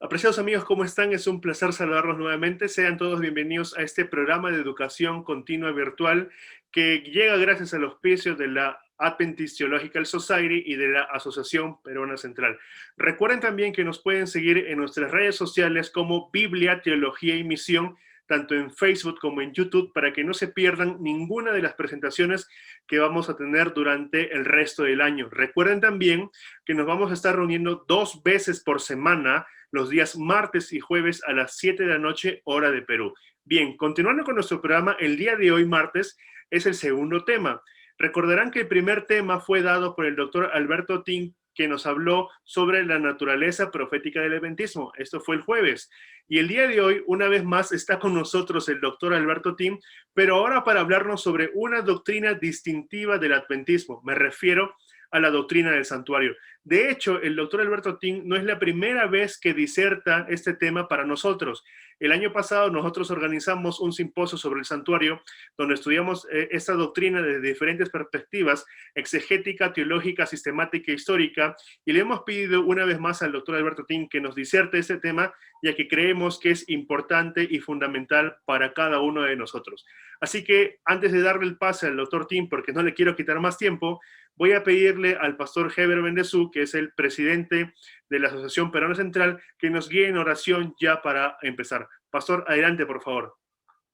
Apreciados amigos, ¿cómo están? Es un placer saludarlos nuevamente. Sean todos bienvenidos a este programa de educación continua virtual que llega gracias al auspicio de la Adventist Theological Society y de la Asociación Peruana Central. Recuerden también que nos pueden seguir en nuestras redes sociales como Biblia, Teología y Misión, tanto en Facebook como en YouTube, para que no se pierdan ninguna de las presentaciones que vamos a tener durante el resto del año. Recuerden también que nos vamos a estar reuniendo 2 veces por semana, los días martes y jueves a las 7 de la noche, hora de Perú. Bien, continuando con nuestro programa, el día de hoy, martes, es el segundo tema. Recordarán que el primer tema fue dado por el doctor Alberto Ting, que nos habló sobre la naturaleza profética del adventismo. Esto fue el jueves. Y el día de hoy, una vez más, está con nosotros el doctor Alberto Ting, pero ahora para hablarnos sobre una doctrina distintiva del adventismo. Me refiero a la doctrina del santuario. De hecho, el doctor Alberto Ting no es la primera vez que diserta este tema para nosotros. El año pasado nosotros organizamos un simposio sobre el santuario donde estudiamos esta doctrina desde diferentes perspectivas, exegética, teológica, sistemática e histórica, y le hemos pedido una vez más al doctor Alberto Ting que nos diserte este tema, ya que creemos que es importante y fundamental para cada uno de nosotros. Así que antes de darle el pase al doctor Ting, porque no le quiero quitar más tiempo, voy a pedirle al pastor Heber Bendezú, que es el presidente de la Asociación Peruana Central, que nos guíe en oración ya para empezar. Pastor, adelante, por favor.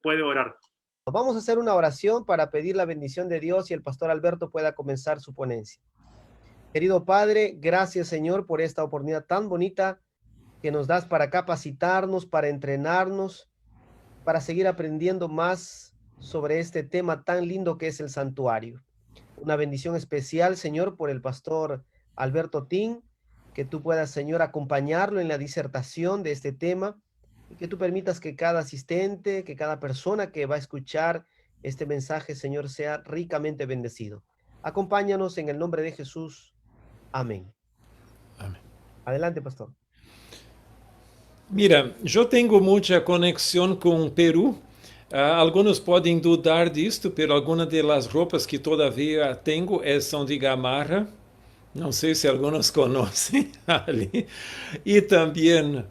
Puede orar. Vamos a hacer una oración para pedir la bendición de Dios y el pastor Alberto pueda comenzar su ponencia. Querido Padre, gracias Señor por esta oportunidad tan bonita que nos das para capacitarnos, para entrenarnos, para seguir aprendiendo más sobre este tema tan lindo que es el santuario. Una bendición especial, Señor, por el pastor Alberto Ting, que tú puedas, Señor, acompañarlo en la disertación de este tema y que tú permitas que cada asistente, que cada persona que va a escuchar este mensaje, Señor, sea ricamente bendecido. Acompáñanos en el nombre de Jesús. Amén. Amén. Adelante, pastor. Mira, eu tenho muita conexão com o Peru. Alguns podem dudar disto, mas algumas das roupas que todavia tenho são de gamarra. Não sei se alguns conhecem ali. E também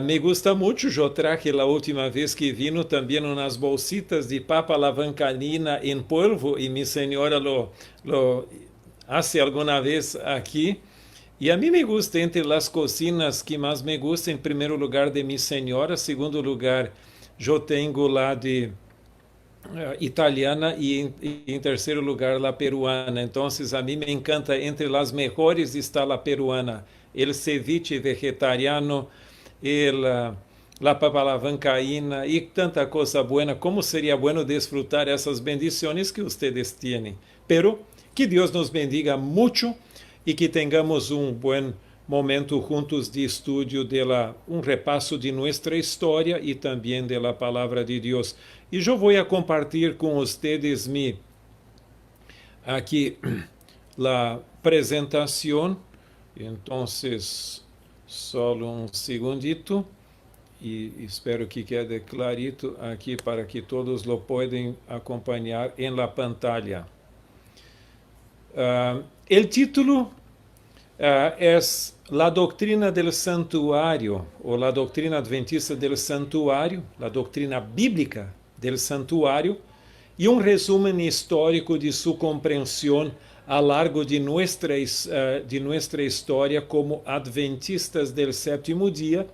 me gusta muito. Eu traje a última vez que vino também umas bolsitas de papa lavancalina em polvo e minha senhora lo hace alguma vez aqui. E a mim me gusta, entre as cocinas que mais me gusta, em primeiro lugar de minha senhora, segundo lugar eu tenho lá de italiana e em terceiro lugar la peruana. Então, a mim me encanta, entre as melhores está la peruana, el ceviche vegetariano, la papa lavancaína e tanta coisa buena. Como seria bueno desfrutar essas bendições que ustedes têm. Pero que Deus nos bendiga muito e que tenhamos bom momento juntos de estudio de repasso de nossa história e também da palavra de Deus. E eu vou compartilhar com vocês aqui a apresentação. Então, só segundito e espero que quede clarito aqui para que todos lo podem acompanhar em la pantalla. O título é La Doctrina del Santuario, ou La Doctrina Adventista del Santuario, La Doctrina Bíblica del Santuario, e resumo histórico de sua compreensão a largo de nossa história como adventistas del sétimo dia,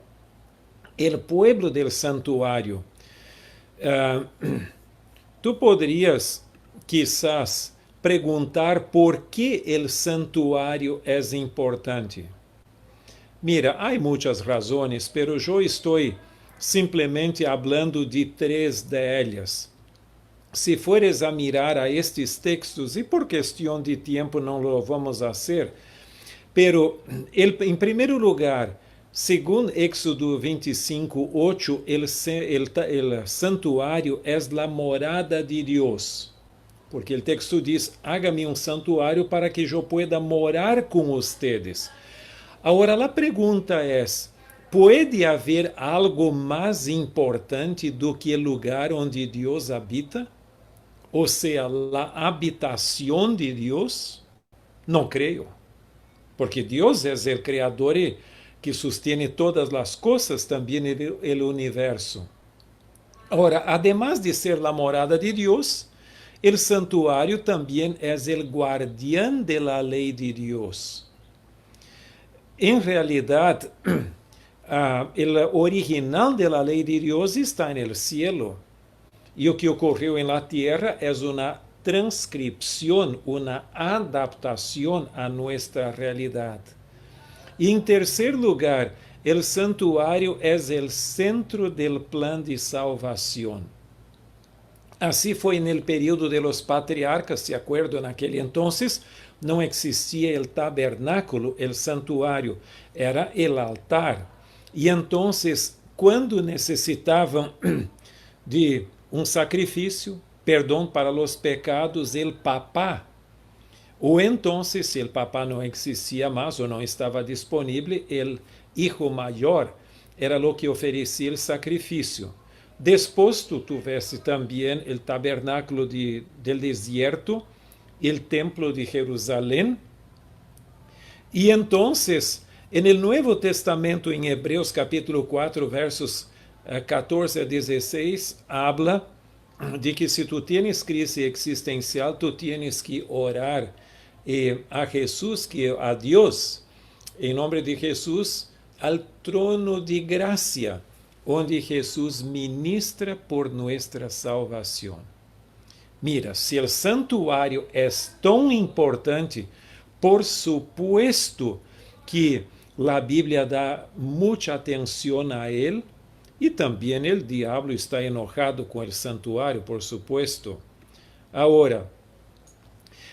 el pueblo del santuário. Tu poderias, quizás, perguntar por que o santuário é importante. Mira, há muitas razões, mas eu estou simplesmente falando de 3 delas. Se fores a mirar a estes textos, e por questão de tempo não lo vamos fazer, pero em primeiro lugar, segundo Éxodo 25:8, el santuário é a morada de Deus. Porque o texto diz, hágame santuário para que eu pueda morar com ustedes. Agora, a pergunta é, pode haver algo mais importante do que o lugar onde Deus habita? Ou seja, a habitação de Deus? Não creio. Porque Deus é o Criador que sostiene todas las cosas, también el universo. Ahora, además de ser la morada de Dios, el santuario también es el guardián de la ley de Dios. En realidad, el original de la ley de Dios está en el cielo. Y lo que ocurrió en la tierra es una transcripción, una adaptación a nuestra realidad. Y en tercer lugar, el santuario es el centro del plan de salvación. Así fue en el período de los patriarcas, ¿se acuerdan? En aquel entonces no existía el tabernáculo, el santuario, era el altar. Y entonces, cuando necesitaban de un sacrificio, perdón para los pecados, el papá, o entonces, si el papá no existía más o no estaba disponible, el hijo mayor era lo que ofrecía el sacrificio. Después tú tuviste también el tabernáculo del desierto, el templo de Jerusalén. Y entonces, en el Nuevo Testamento, en Hebreos capítulo 4, versos 14 a 16, habla de que si tú tienes crisis existencial, tú tienes que orar a Jesús, a Dios, en nombre de Jesús, al trono de gracia, onde Jesús ministra por nuestra salvación. Mira, si el santuario es tan importante, por supuesto que la Biblia da mucha atención a él, y también el diablo está enojado con el santuario, por supuesto. Ahora,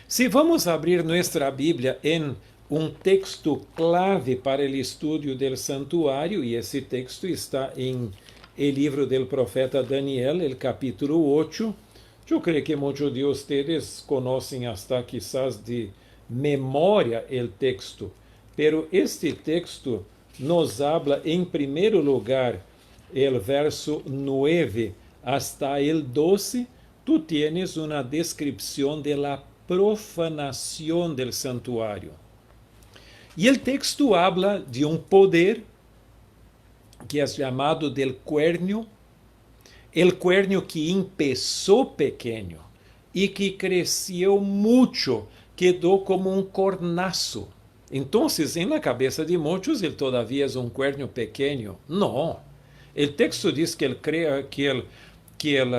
si vamos a abrir nuestra Biblia en un texto clave para el estudio del santuario, y ese texto está en el libro del profeta Daniel, el capítulo 8. Yo creo que muchos de ustedes conocen hasta quizás de memoria el texto, pero este texto nos habla en primer lugar el verso 9 hasta el 12, tú tienes una descripción de la profanación del santuario. Y el texto habla de un poder que es llamado del cuernio, el cuernio que empezó pequeño y que creció mucho, quedó como un cornazo. Entonces, en la cabeza de muchos, él todavía es un cuernio pequeño. No. El texto dice que el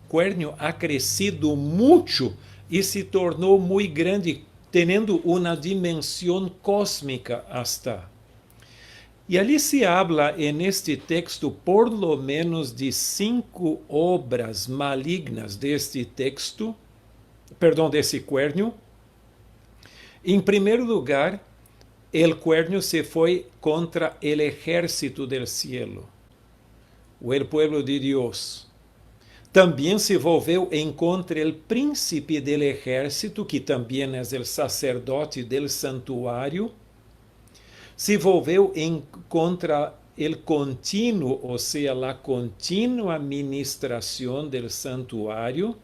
cuernio ha crecido mucho y se tornou muy grande, teniendo una dimensión cósmica hasta. Y allí se habla en este texto por lo menos de 5 obras malignas de este texto, perdón, de ese cuernio. En primer lugar, el cuernio se fue contra el ejército del cielo, o el pueblo de Dios. También se volvió en contra el príncipe del ejército, que también es el sacerdote del santuario. Se volvió en contra el continuo, o sea, la continua administración del santuario.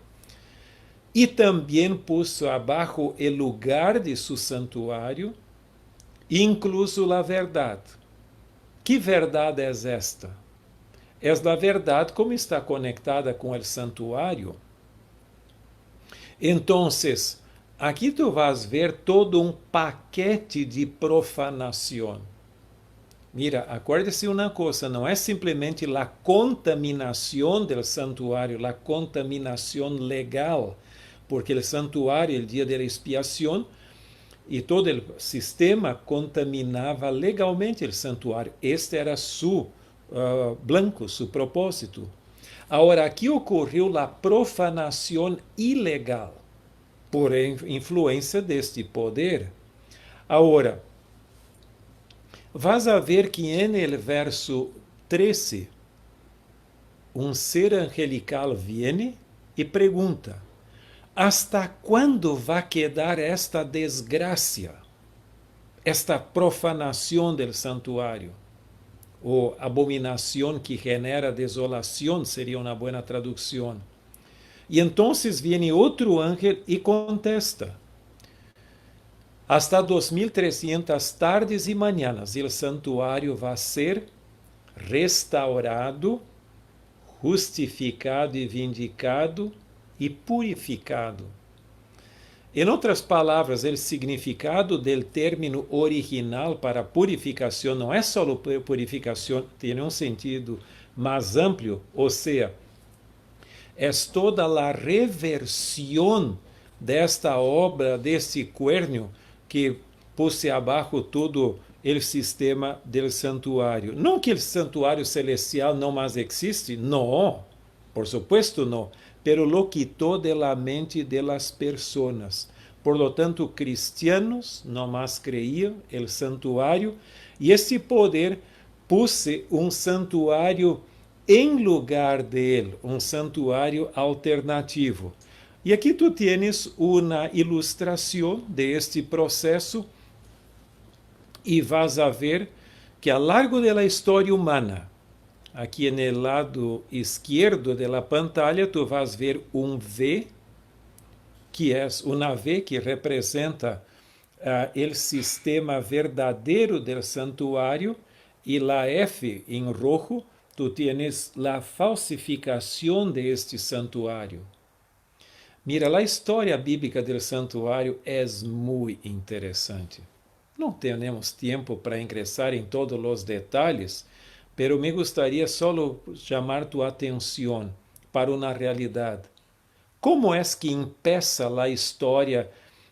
Y también puso abajo el lugar de su santuario, incluso la verdad. ¿Qué verdad es esta? Es la verdad como está conectada con el santuario. Entonces, aquí tú vas a ver todo un paquete de profanación. Mira, acuérdese una cosa, no es simplemente la contaminación del santuario, la contaminación legal, porque el santuario, el día de la expiación, y todo el sistema contaminaba legalmente el santuario. Este era su blanco, su propósito. Ahora, aquí ocurrió la profanación ilegal por influencia de este poder. Ahora, vas a ver que en el verso 13, un ser angelical viene y pregunta: ¿hasta cuándo va a quedar esta desgracia, esta profanación del santuario? O abominación que genera desolación sería una buena traducción. Y entonces viene otro ángel y contesta: Hasta 2300 tardes e manhãs, o santuário vai ser restaurado, justificado e vindicado e purificado. Em outras palavras, o significado do término original para purificação não é só purificação, tem um sentido mais amplo, ou seja, é toda a reversão desta obra, deste cuerno, que pôs abaixo todo o sistema do santuário. Não que o santuário celestial não mais existe, não, por supuesto não, pero lo quitou de la mente de las personas. Por lo tanto, cristianos não mais creiam el santuário, e esse poder pôs um santuário em lugar dele, um santuário alternativo. E aqui tu tienes uma ilustração deste processo e vas a ver que ao largo da história humana, aqui no lado esquerdo da pantalla, tu vas ver um V, que é uma V que representa o sistema verdadeiro do santuário, e la F em rojo, tu tienes la falsificação de este santuário. Mira, a história bíblica do santuário é muito interessante. Não temos tempo para ingressar em todos os detalhes, pero me gostaria só chamar tu atenção para uma realidade. Como é que empieza a história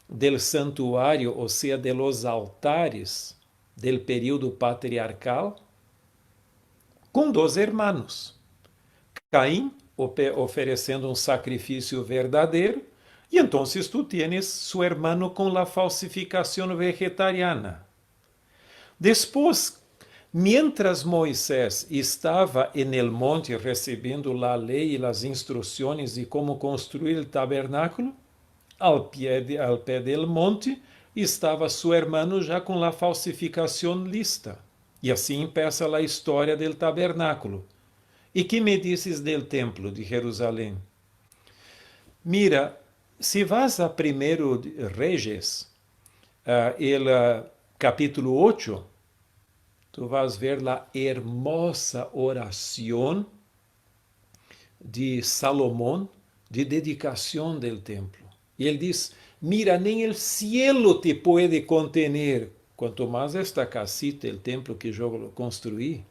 do santuário, ou seja, de los altares del período patriarcal? Com dois hermanos. Caim oferecendo um sacrifício verdadeiro, e então tu tienes su hermano com a falsificação vegetariana. Depois, mientras Moisés estava en el monte recebendo a lei e as instruções de como construir o tabernáculo, al pé del monte estava su hermano já com a falsificação lista. E assim empieza a história del tabernáculo. E que me dizes del templo de Jerusalém? Mira, se vas a 1 Reis, capítulo 8, tu vas ver a hermosa oração de Salomão de dedicação del templo. E ele diz, mira, nem el cielo te puede contener, quanto mais esta casita, el templo que eu construí.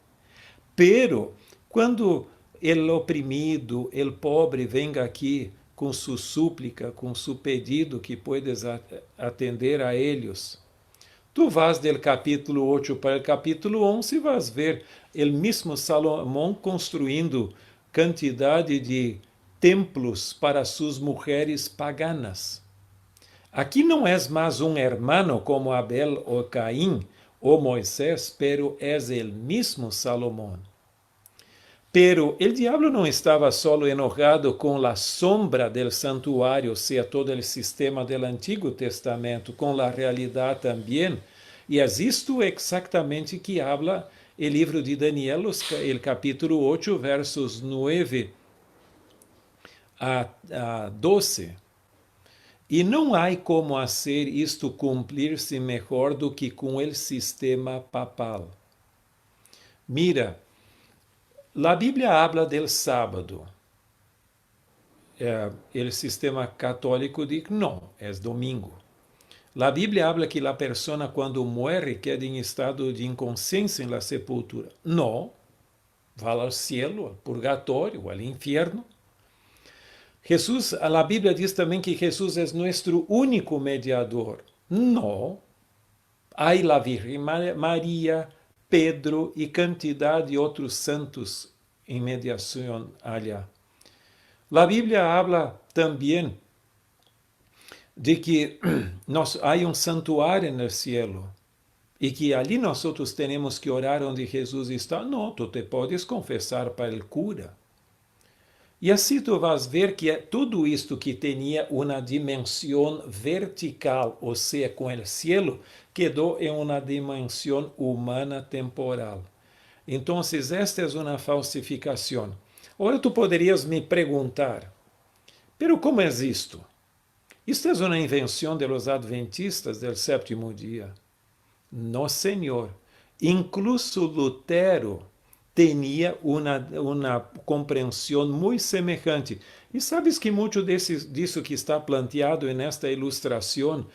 Pero, quando o oprimido, o pobre, venga aqui com sua súplica, com seu pedido que puedes atender a eles, tu vas del capítulo 8 para o capítulo 11 e vas ver o mesmo Salomão construindo quantidade de templos para suas mulheres paganas. Aqui não é mais um hermano como Abel ou Caim ou Moisés, pero é o mesmo Salomão. Pero el diablo não estava solo enojado com a sombra del santuário, ou seja, todo o sistema do Antigo Testamento, com a realidade também. E é isto exactamente que habla o livro de Daniel, o capítulo 8, versos 9 a 12. E não há como fazer isto cumprir-se melhor do que com o sistema papal. Mira, a Bíblia habla del sábado. O sistema católico diz não, é domingo. A Bíblia habla que a pessoa, quando morre, queda em estado de inconsciência na sepultura. Não, vai ao cielo, ao purgatório, ao inferno. Jesus, a Bíblia diz também que Jesus é nosso único mediador. Não. Há a Virgem Maria, Pedro e quantidade de outros santos em mediação allá. A Bíblia habla também de que há um santuário no cielo e que ali nós temos que orar onde Jesus está. Não, tu te podes confessar para o cura. E assim tu vas ver que tudo isto que tinha uma dimensão vertical, ou seja, com o cielo, quedou em uma dimensão humana temporal. Então, esta é uma falsificação. Agora tu poderias me perguntar, pero como é isto? Isto é uma invenção de los adventistas del sétimo dia. No, senhor. Incluso Lutero tinha uma compreensão muito semelhante. E sabes que muito disso que está planteado nesta ilustração,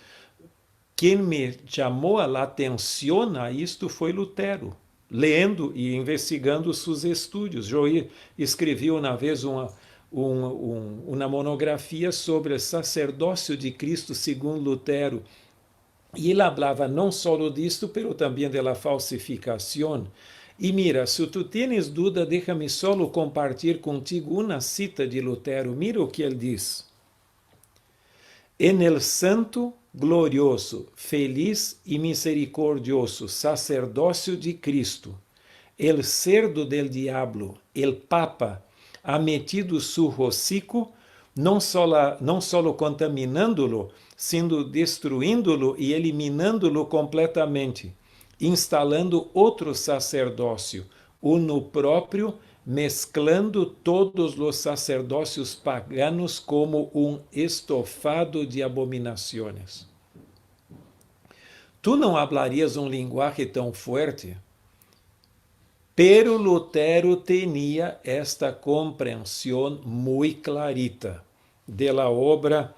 quem me chamou a atenção a isto foi Lutero, lendo e investigando seus estudos. Eu escrevi uma vez uma monografia sobre o sacerdócio de Cristo segundo Lutero. E ele falava não só disto, mas também da falsificação. E mira, se tu tens dúvida, deixa-me só compartilhar contigo uma cita de Lutero. Mira o que ele diz. En el santo, glorioso, feliz y misericordioso sacerdócio de Cristo, el cerdo del diablo, el papa, ha metido su hocico, não só contaminándolo, sendo destruindo-lo e eliminando-lo completamente, instalando outro sacerdócio, uno próprio, mesclando todos os sacerdócios paganos como estofado de abominações. Tu não hablarias linguagem tão forte? Pero Lutero tinha esta compreensão muito clarita da obra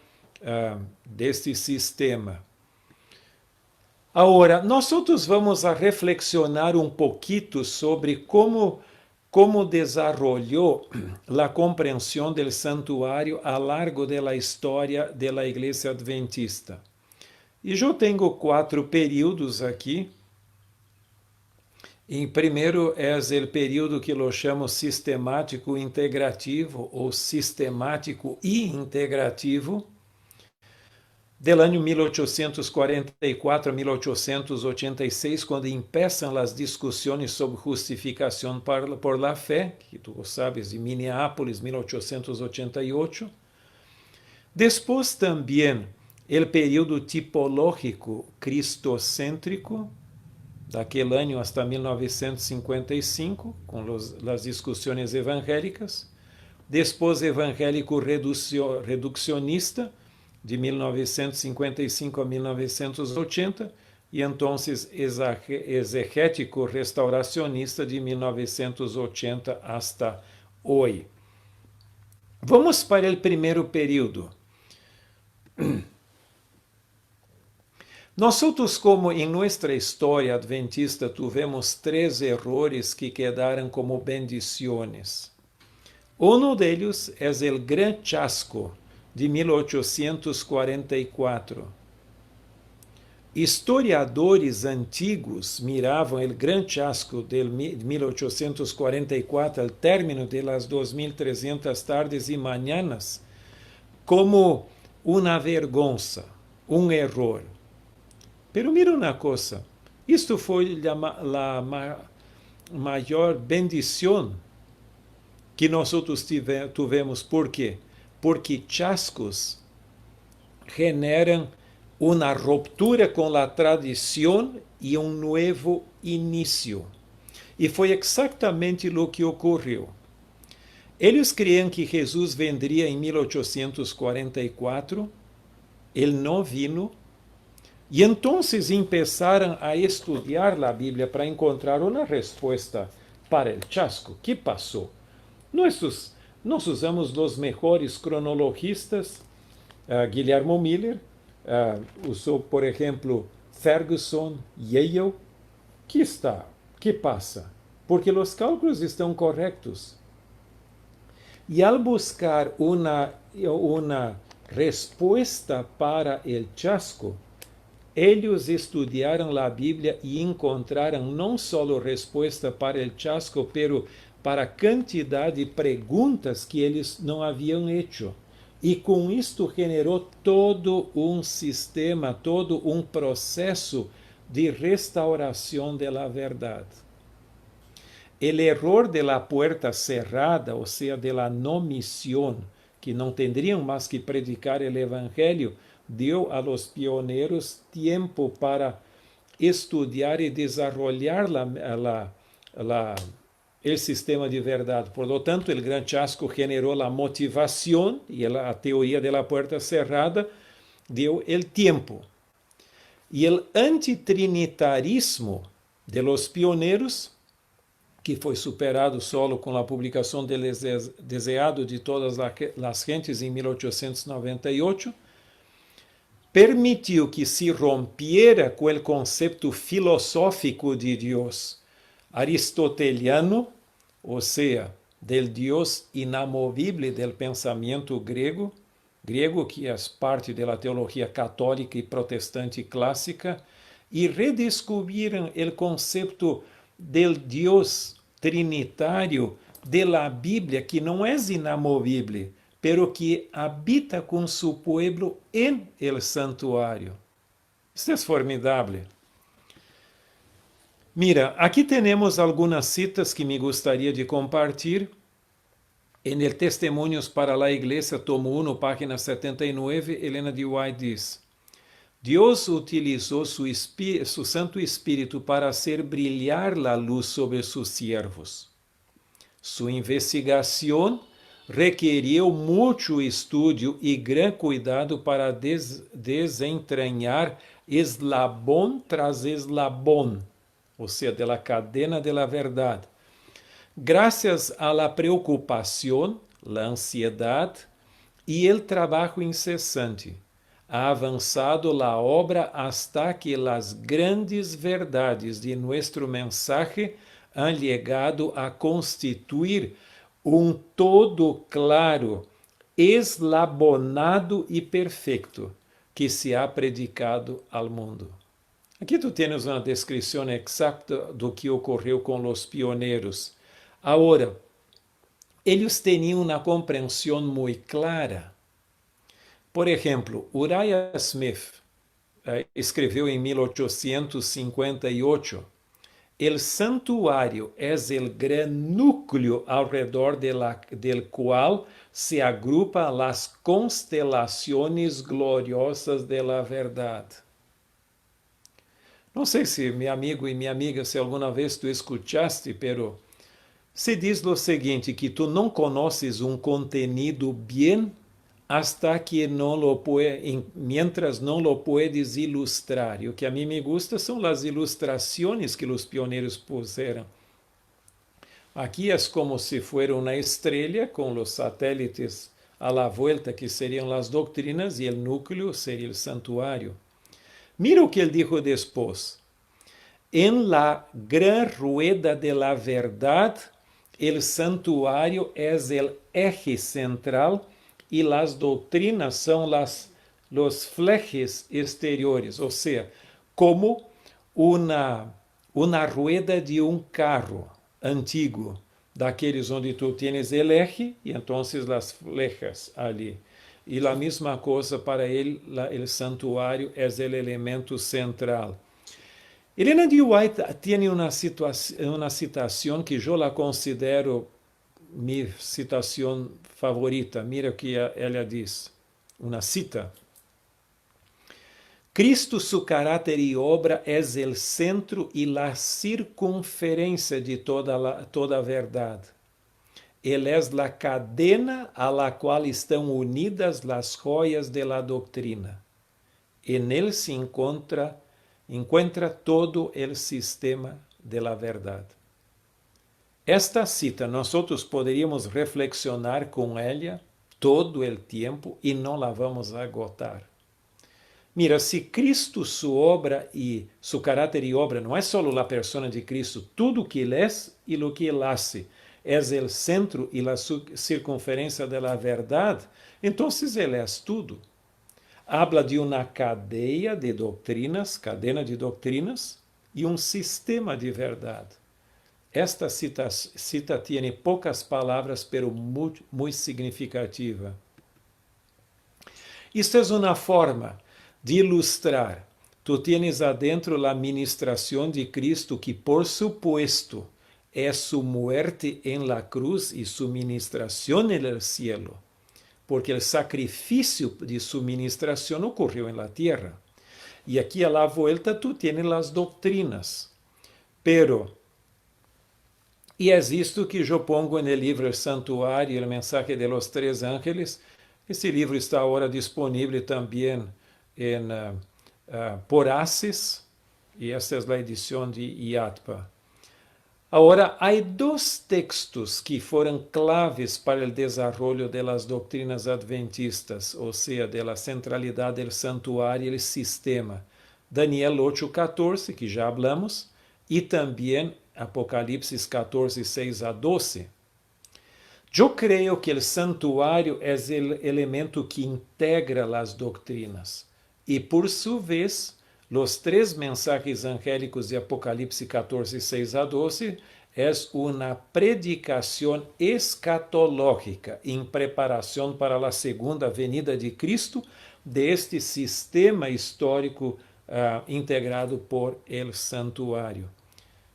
deste sistema. Agora, nós vamos a reflexionar pouquito sobre como desarrollou a compreensão do santuário a largo da história da Igreja Adventista. E eu tenho 4 períodos aqui. Em primeiro é o período que eu chamo sistemático integrativo ou sistemático e integrativo, del ano 1844 a 1886, quando começam as discussões sobre justificação por la fé, que tu sabes, de Minneapolis, 1888. Depois também o período tipológico cristocêntrico, daquele ano até 1955, com as discussões evangélicas. Depois, evangélico reducionista, de 1955 a 1980, e então exegético restauracionista, de 1980 hasta hoje. Vamos para o primeiro período. Nós, como em nossa história adventista, tivemos 3 errores que quedaram como bendições. Um deles é o Gran Chasco, de 1844. Historiadores antigos miravam o Gran Chasco de 1844, ao término das 2.300 tardes e manhãs, como uma vergonha, erro. Pero mira uma coisa, isto foi a maior bendição que nós tivemos. Por quê? Porque chascos generam uma ruptura com a tradição e novo início. E foi exatamente o que ocorreu. Eles criam que Jesus vendria em 1844, ele não vino, e então começaram a estudar a Bíblia para encontrar uma resposta para o chasco. ¿Qué passou? Nós usamos os melhores cronologistas. Guillermo Miller usou, por exemplo, Ferguson, Yale. ¿Qué passa? Porque os cálculos estão corretos. E ao buscar uma resposta para o chasco, eles estudaram a Bíblia e encontraram não só resposta para o chasco, pero para a quantidade de perguntas que eles não haviam hecho. E com isto generou todo sistema, todo processo de restauração da verdade. O erro de la puerta cerrada, ou seja, de la no misión, que não teriam mais que predicar o evangelho, deu a los pioneiros tempo para estudar e desarrollar o sistema de verdade. Por lo tanto, o Gran Chasco generou a motivação e a teoria da porta cerrada, dio el tiempo. Y el antitrinitarismo de los pioneiros, que foi superado solo com a publicação del Deseado de Todas as Gentes em 1898, permitiu que se rompiera com o conceito filosófico de Deus aristoteliano, ou seja, del Deus inamovible del pensamento grego que é parte da teologia católica e protestante clássica, e redescobriram o conceito del Deus trinitário de la Bíblia, que não é inamovível, pero que habita com su pueblo en el santuário. Isso é formidável. Mira, aqui temos algumas citas que me gostaria de compartilhar. En el Testemunhos para la Iglesia, tomo 1, página 79, Helena de White diz: Deus utilizou su Santo Espírito para hacer brilhar la luz sobre sus siervos. Su investigação requeriu muito estudo e gran cuidado para desentranhar eslabón tras eslabón, ou seja, de la cadena de la verdade. Gracias a la preocupación, la ansiedad y el trabajo incesante, ha avançado la obra hasta que las grandes verdades de nuestro mensaje han llegado a constituir un todo claro, eslabonado y perfecto que se ha predicado al mundo. Aqui tu tens uma descrição exata do que ocorreu com os pioneiros. Agora, eles tinham uma compreensão muito clara. Por exemplo, Uriah Smith escreveu em 1858: El santuário é o gran núcleo ao redor del cual se agrupa las constelações gloriosas de la verdade. Não sei se meu amigo e minha amiga, se alguma vez tu escutaste, pero se diz o seguinte, que tu não conheces um contenido bem hasta que mientras não lo puedes ilustrar. E o que a mim me gusta são as ilustrações que os pioneiros puseram. Aqui é como se fosse uma estrela com os satélites a la vuelta, que seriam as doutrinas, e o núcleo seria o santuário. Mira o que ele dijo depois. En la gran rueda de la verdad, el santuário é o eje central e las doutrinas são los flejes exteriores, ou seja, como uma rueda de um carro antigo, daqueles onde tu tienes el eje e então as flejas ali. E a mesma coisa para ele, o santuário é o elemento central. Helena de White tem uma citação que eu la considero minha citação favorita. Mira o que ela diz, uma cita. Cristo, su caráter e obra é o centro e la circunferência de toda a verdade. Ele é a cadena a la qual estão unidas las joias de la doctrina. En él se encontra todo el sistema de la verdade. Esta cita nós poderíamos reflexionar com ela todo o tempo e não la vamos agotar. Mira, se Cristo, su obra e su caráter e obra, não é só a persona de Cristo, tudo que ele é e o que ele hace, é o centro e a circunferência da verdade, então ele é tudo. Habla de uma cadena de doutrinas e um sistema de verdade. Esta cita tem poucas palavras, pero muito significativa. Isto é uma forma de ilustrar. Tu tienes adentro a ministração de Cristo, que por supuesto é su muerte en la cruz e su ministração en el cielo, porque o sacrifício de su ministração ocorreu en la tierra. E aqui a la vuelta tu tienes las doutrinas. Pero, e é isto que eu pongo no livro El Santuário, El Mensaje de los Tres Ángeles. Esse livro está agora disponível também por ACES, y esta es la edición de IATPA. Ahora, hay dos textos que fueron claves para el desarrollo de las doctrinas adventistas, o sea, de la centralidad del santuario y el sistema. Daniel 8:14, que ya hablamos, y también Apocalipsis 14, 6 a 12. Yo creo que el santuario es el elemento que integra las doctrinas y por su vez los tres mensajes angélicos de Apocalipsis 14, 6 a 12 es una predicación escatológica en preparación para la segunda venida de Cristo de este sistema histórico integrado por el santuario.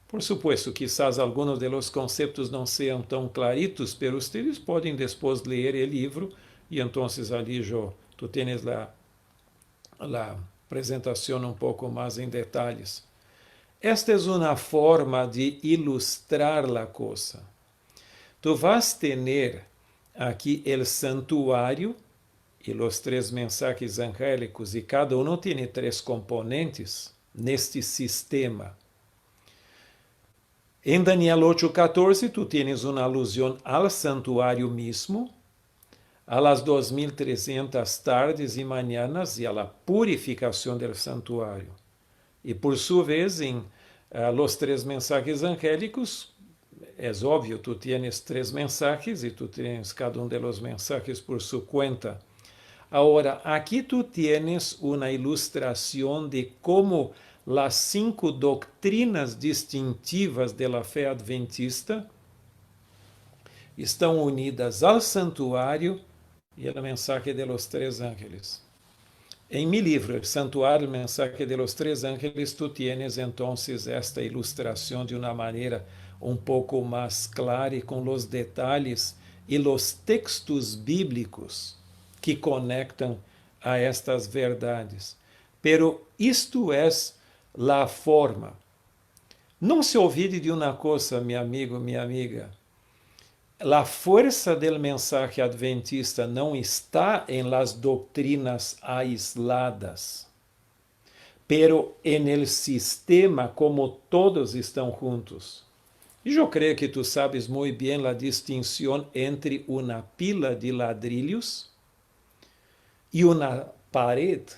Por supuesto, quizás algunos de los conceptos não sejam tão claritos, pero ustedes podem depois ler o livro e então ali tu tienes la apresentação um pouco mais em detalhes. Esta é uma forma de ilustrar a coisa. Tu vas ter aqui o santuário e os três mensajes angélicos, e cada um tem três componentes neste sistema. Em Daniel 8:14, tu tienes uma alusão ao santuário mesmo, a las 2300 tardes e manhãs e a la purificação do santuário. E por sua vez, em los três mensajes angélicos, é óbvio, tu tienes três mensajes e tu tienes cada um de los mensajes por sua conta. Agora, aqui tu tienes uma ilustração de como las 5 doutrinas distintivas de la fé adventista estão unidas ao santuário e a mensagem de los três ángeles. Em mi livro, El Santuário, Mensaje de los Tres Ángeles, tu tienes entonces esta ilustração de uma maneira um pouco mais clara e com os detalhes e os textos bíblicos que conectam a estas verdades. Pero isto é la forma. Não se olvide de uma coisa, meu amigo, minha amiga. La fuerza del mensaje adventista não está em las doutrinas aisladas, pero en el sistema como todos estão juntos. E eu creio que tu sabes muito bem a distinção entre uma pila de ladrilhos e uma parede.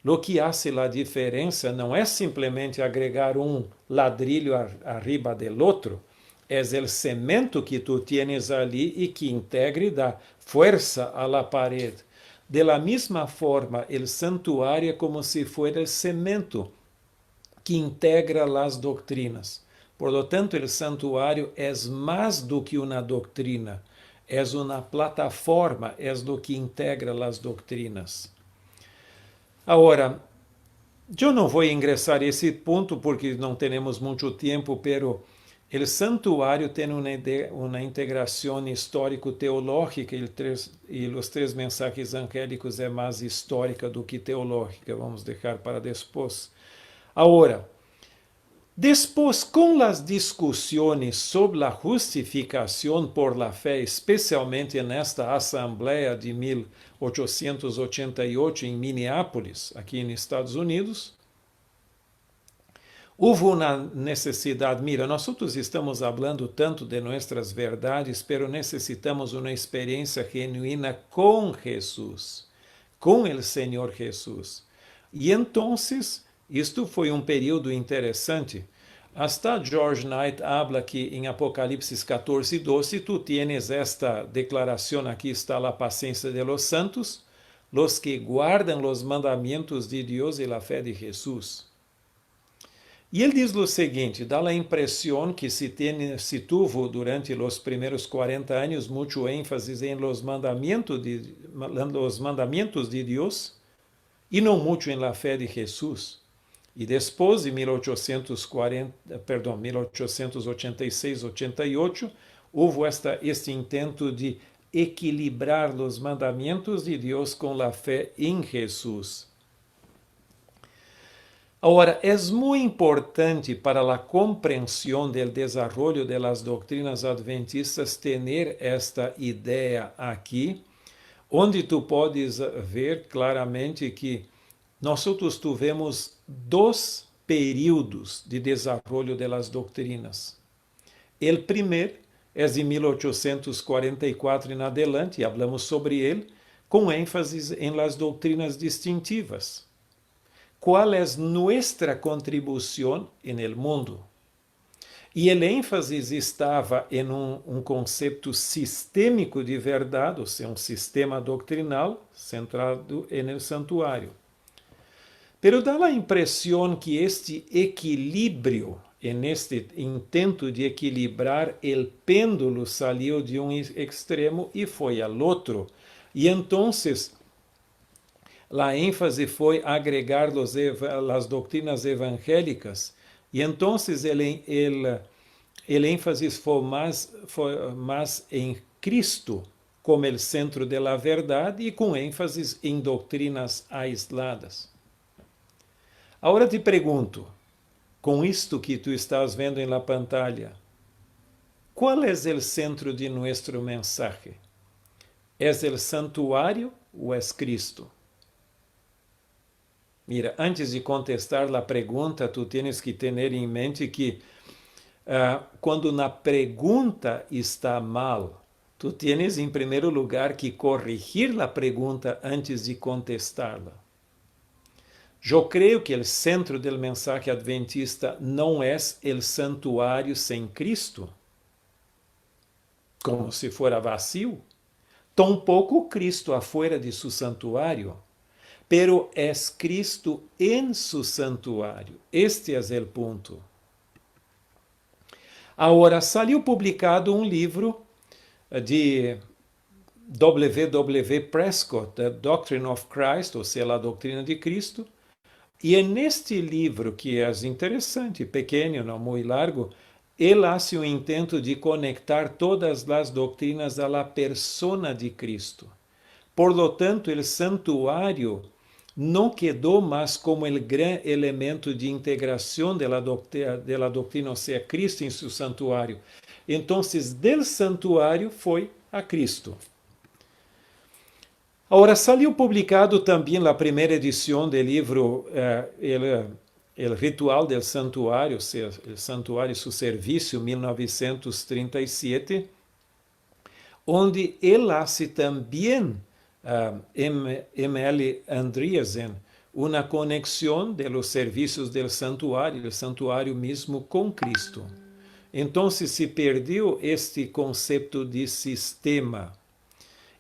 Lo que hace la diferença não é simplesmente agregar um ladrilho arriba del outro, é o cemento que tu tienes ali e que integre da força a la parede. De la mesma forma, o santuário é como se fosse o cemento que integra as doutrinas. Por lo tanto, o santuário é mais do que uma doutrina, é uma plataforma, é do que integra as doutrinas. Agora, eu não vou ingressar esse ponto porque não temos muito tempo, pero o santuário tem uma integração histórico-teológica e os três mensagens angélicos é mais histórica do que teológica. Vamos deixar para depois. Agora, depois, com as discussões sobre a justificação por la fé, especialmente nesta Assembleia de 1888 em Minneapolis, aqui nos Estados Unidos, houve uma necessidade. Mira, nós estamos falando tanto de nossas verdades, pero necessitamos uma experiência genuína com Jesus, com o Senhor Jesus. E então, isto foi um período interessante. Hasta George Knight habla que em Apocalipse 14, 12, tu tienes esta declaração, aqui está a paciência de los santos, los que guardam los mandamientos de Deus e la fé de Jesus. E ele diz o seguinte, dá a impressão que se tuvo durante os primeiros 40 anos muito ênfase em los mandamientos de Deus e não muito em la fé de Jesus. E depois, em 1886-88, houve este intento de equilibrar os mandamentos de Deus com a fé em Jesus. Agora, é muito importante para a compreensão do desenvolvimento das doutrinas adventistas ter esta ideia aqui, onde tu podes ver claramente que nós tivemos dois períodos de desenvolvimento das doutrinas. O primeiro é de 1844 em adelante, e falamos sobre ele, com ênfase em las doutrinas distintivas. Qual é nossa contribuição no mundo? E o ênfase estava em um conceito sistêmico de verdade, ou seja, um sistema doctrinal centrado no santuário. Pero dá a impressão que este equilíbrio, este intento de equilibrar, o pêndulo saiu de um extremo e foi ao outro. E então, a ênfase foi agregar as doutrinas evangélicas, e então o ênfase foi mais em Cristo como o centro da verdade e com ênfase em doutrinas aisladas. Agora te pergunto, com isto que tu estás vendo em la pantalla, qual é o centro de nosso mensaje? ¿É o santuário ou é Cristo? Mira, antes de contestar a pergunta, tu tens que ter em mente que quando na pergunta está mal, tu tens em primeiro lugar que corrigir a pergunta antes de contestá-la. Eu creio que o centro do mensaje adventista não é o santuário sem Cristo, como se fora vazio. Tampouco Cristo afuera de su santuário, pero é Cristo em su santuário. Este é o ponto. Agora, saiu publicado um livro de W. Prescott, The Doctrine of Christ, ou seja, a doutrina de Cristo. E neste livro, que é interessante, pequeno, não muito largo, ele faz o intento de conectar todas as doutrinas à persona de Cristo. Por lo tanto, o santuário não quedou mais como o grande elemento de integração da doutrina, ou seja, Cristo em seu santuário. Então, del santuário foi a Cristo. Agora, saiu publicado também a primeira edição do livro El Ritual del Santuário, ou seja, El Santuário e seu Serviço, 1937, onde ele hace também, M.L. Andreasen, uma conexão de los serviços del santuário, o santuário mesmo, com Cristo. Então, se perdeu este conceito de sistema.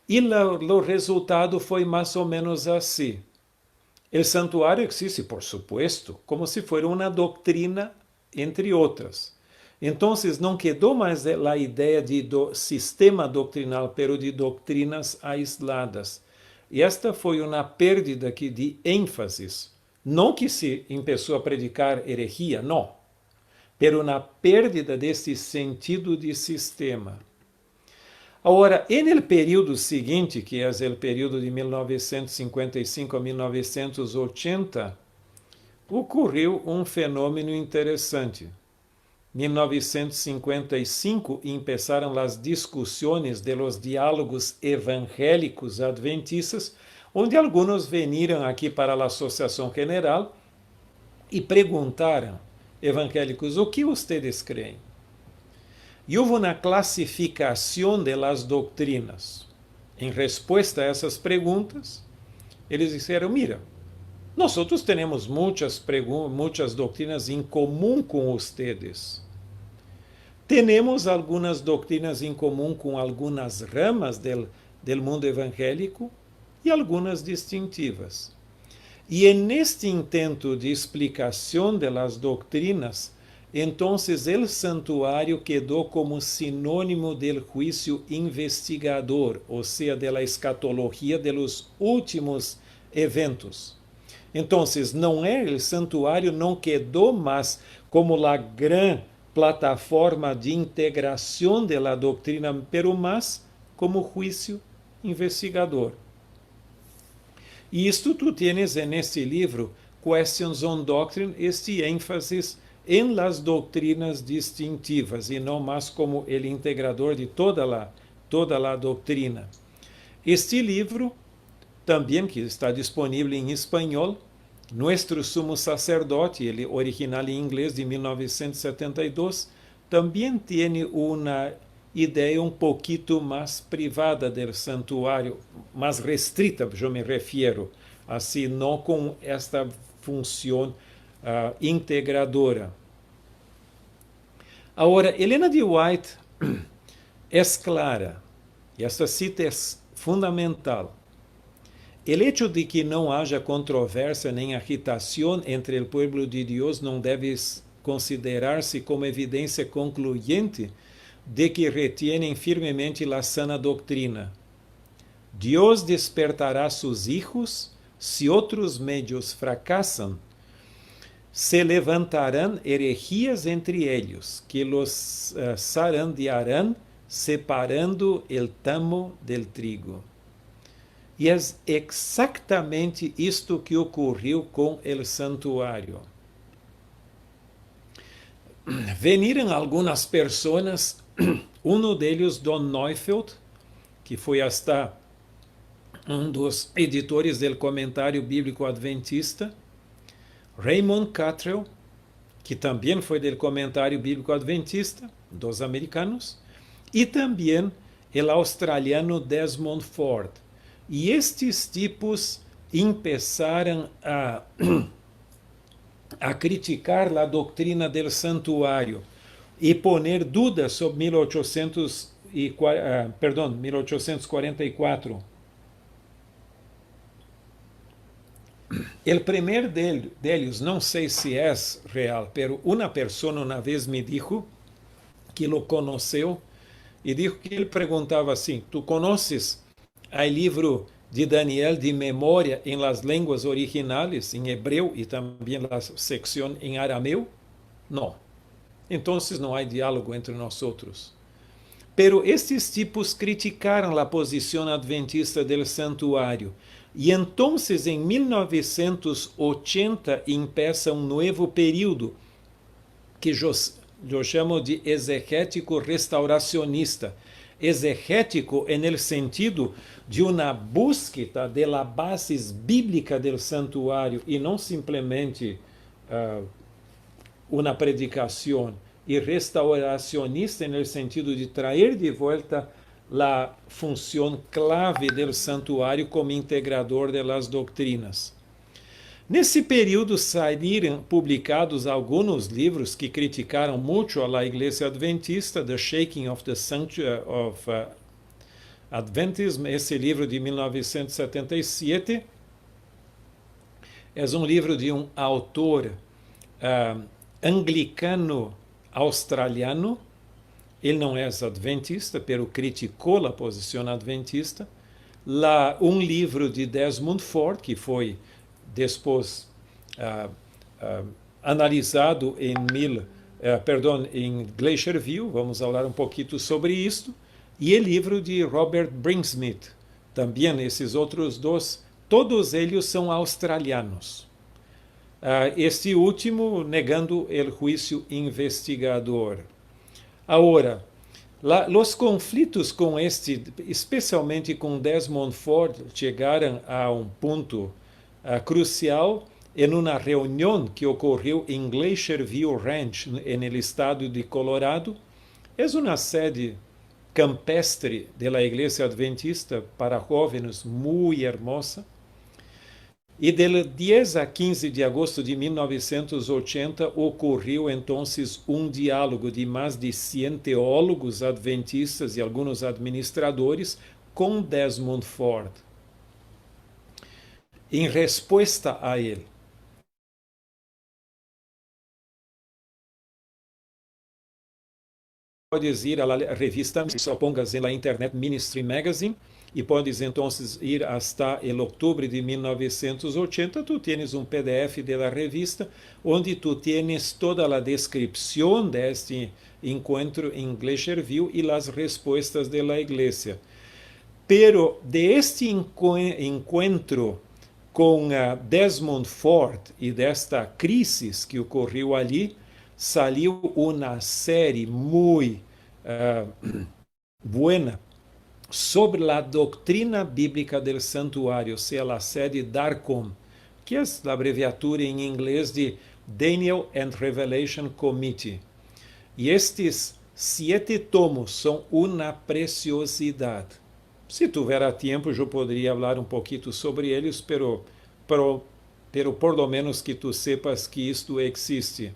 E o resultado foi mais ou menos assim. O santuário existe, por supuesto, como se fosse uma doutrina, entre outras. Então, não quedou mais a ideia de sistema doctrinal, pero de doutrinas aisladas. E esta foi uma perda de ênfase. Não que se começou a predicar herejia, não. Pero uma perda desse sentido de sistema. Agora, no período seguinte, que é o período de 1955 a 1980, ocorreu um fenômeno interessante. Em 1955, começaram as discussões de los diálogos evangélicos adventistas, onde alguns vieram aqui para a Associação General e perguntaram, evangélicos, o que vocês creem? E houve uma classificação de las doutrinas. Em resposta a essas perguntas, eles disseram, mira, nós temos muitas doutrinas em comum com vocês. Temos algumas doutrinas em comum com algumas ramas del mundo evangélico e algumas distintivas. E neste intento de explicação de las doutrinas, então, o santuário quedou como sinônimo do juízo investigador, ou seja, da escatologia de los últimos eventos. Então, o santuário não quedou mais como a grande plataforma de integração da doutrina, pero mais como juízo investigador. E isto tu tienes neste livro, Questions on Doctrine, este ênfase em las doutrinas distintivas e não mais como el integrador de toda a doutrina. Este livro, também que está disponível em espanhol, Nuestro Sumo Sacerdote, ele original em inglês de 1972, também tem uma ideia um pouquinho mais privada do santuário, mais restrita, eu me refiro, assim, não com esta função integradora. Agora, Helena de White é clara, e esta cita é fundamental. O hecho de que não haja controvérsia nem agitação entre o povo de Deus não deve considerar-se como evidência concluyente de que retienen firmemente a sana doutrina. Deus despertará seus hijos, se outros meios fracassam, se levantarão herejías entre eles, que los zarandearán, separando el tamo del trigo. E é exatamente isto que ocorreu com o santuário. Veniram algumas pessoas, deles, Don Neufeld, que foi hasta dos editores do Comentário Bíblico Adventista, Raymond Cottrell, que também foi do Comentário Bíblico Adventista, dos americanos, e também o australiano Desmond Ford. E estes tipos começaram a criticar a doutrina do santuário e poner dúvidas sobre 1844. O primeiro deles, não sei se é real, pero uma pessoa uma vez me dijo que lo conheceu e disse que ele perguntava assim: tu conheces o livro de Daniel de memória em las línguas originais, em hebreu e também na secção em arameu? Não. Então não há diálogo entre nós outros. Pero estes tipos criticaram a posição adventista do santuário. E então, em 1980, começa um novo período que eu chamo de exegético restauracionista. Exegético no sentido de uma búsqueda de la basis bíblica do santuário e não simplesmente uma predicação, e restauracionista no sentido de trazer de volta a função clave do santuário como integrador das doutrinas. Nesse período saíram publicados alguns livros que criticaram muito a Igreja Adventista, The Shaking of the Sanctuary of Adventism, esse livro de 1977. É um livro de um autor anglicano australiano. Ele não é adventista, pero criticou a posição adventista. Um livro de Desmond Ford, que foi depois analisado em Glacier View, vamos falar um pouquinho sobre isto, e o livro de Robert Bringsmith, também esses outros dois, todos eles são australianos. Este último negando o juízo investigador. Agora, os conflitos com especialmente com Desmond Ford, chegaram a um ponto crucial em uma reunião que ocorreu em Glacier View Ranch, no estado de Colorado. É uma sede campestre da Igreja Adventista para jovens muito hermosa. E del 10 a 15 de agosto de 1980 ocorreu então um diálogo de mais de 100 teólogos adventistas e alguns administradores com Desmond Ford. Em resposta a ele, podes ir à revista, só pongas na internet Ministry Magazine, e podes então ir hasta el outubro de 1980. Tu tienes um PDF da revista, onde tu tienes toda a descrição deste encontro em Glacier View e as respostas da igreja. Pero de este encontro com Desmond Ford e desta crise que ocorreu ali, saiu uma série muito buena sobre a doutrina bíblica del santuário, ou seja, a sede DARCOM, que é a abreviatura em inglês de Daniel and Revelation Committee. E estes 7 tomos são uma preciosidade. Se tiver tempo, eu poderia falar um pouquinho sobre eles, pero por lo menos que tu sepas que isto existe.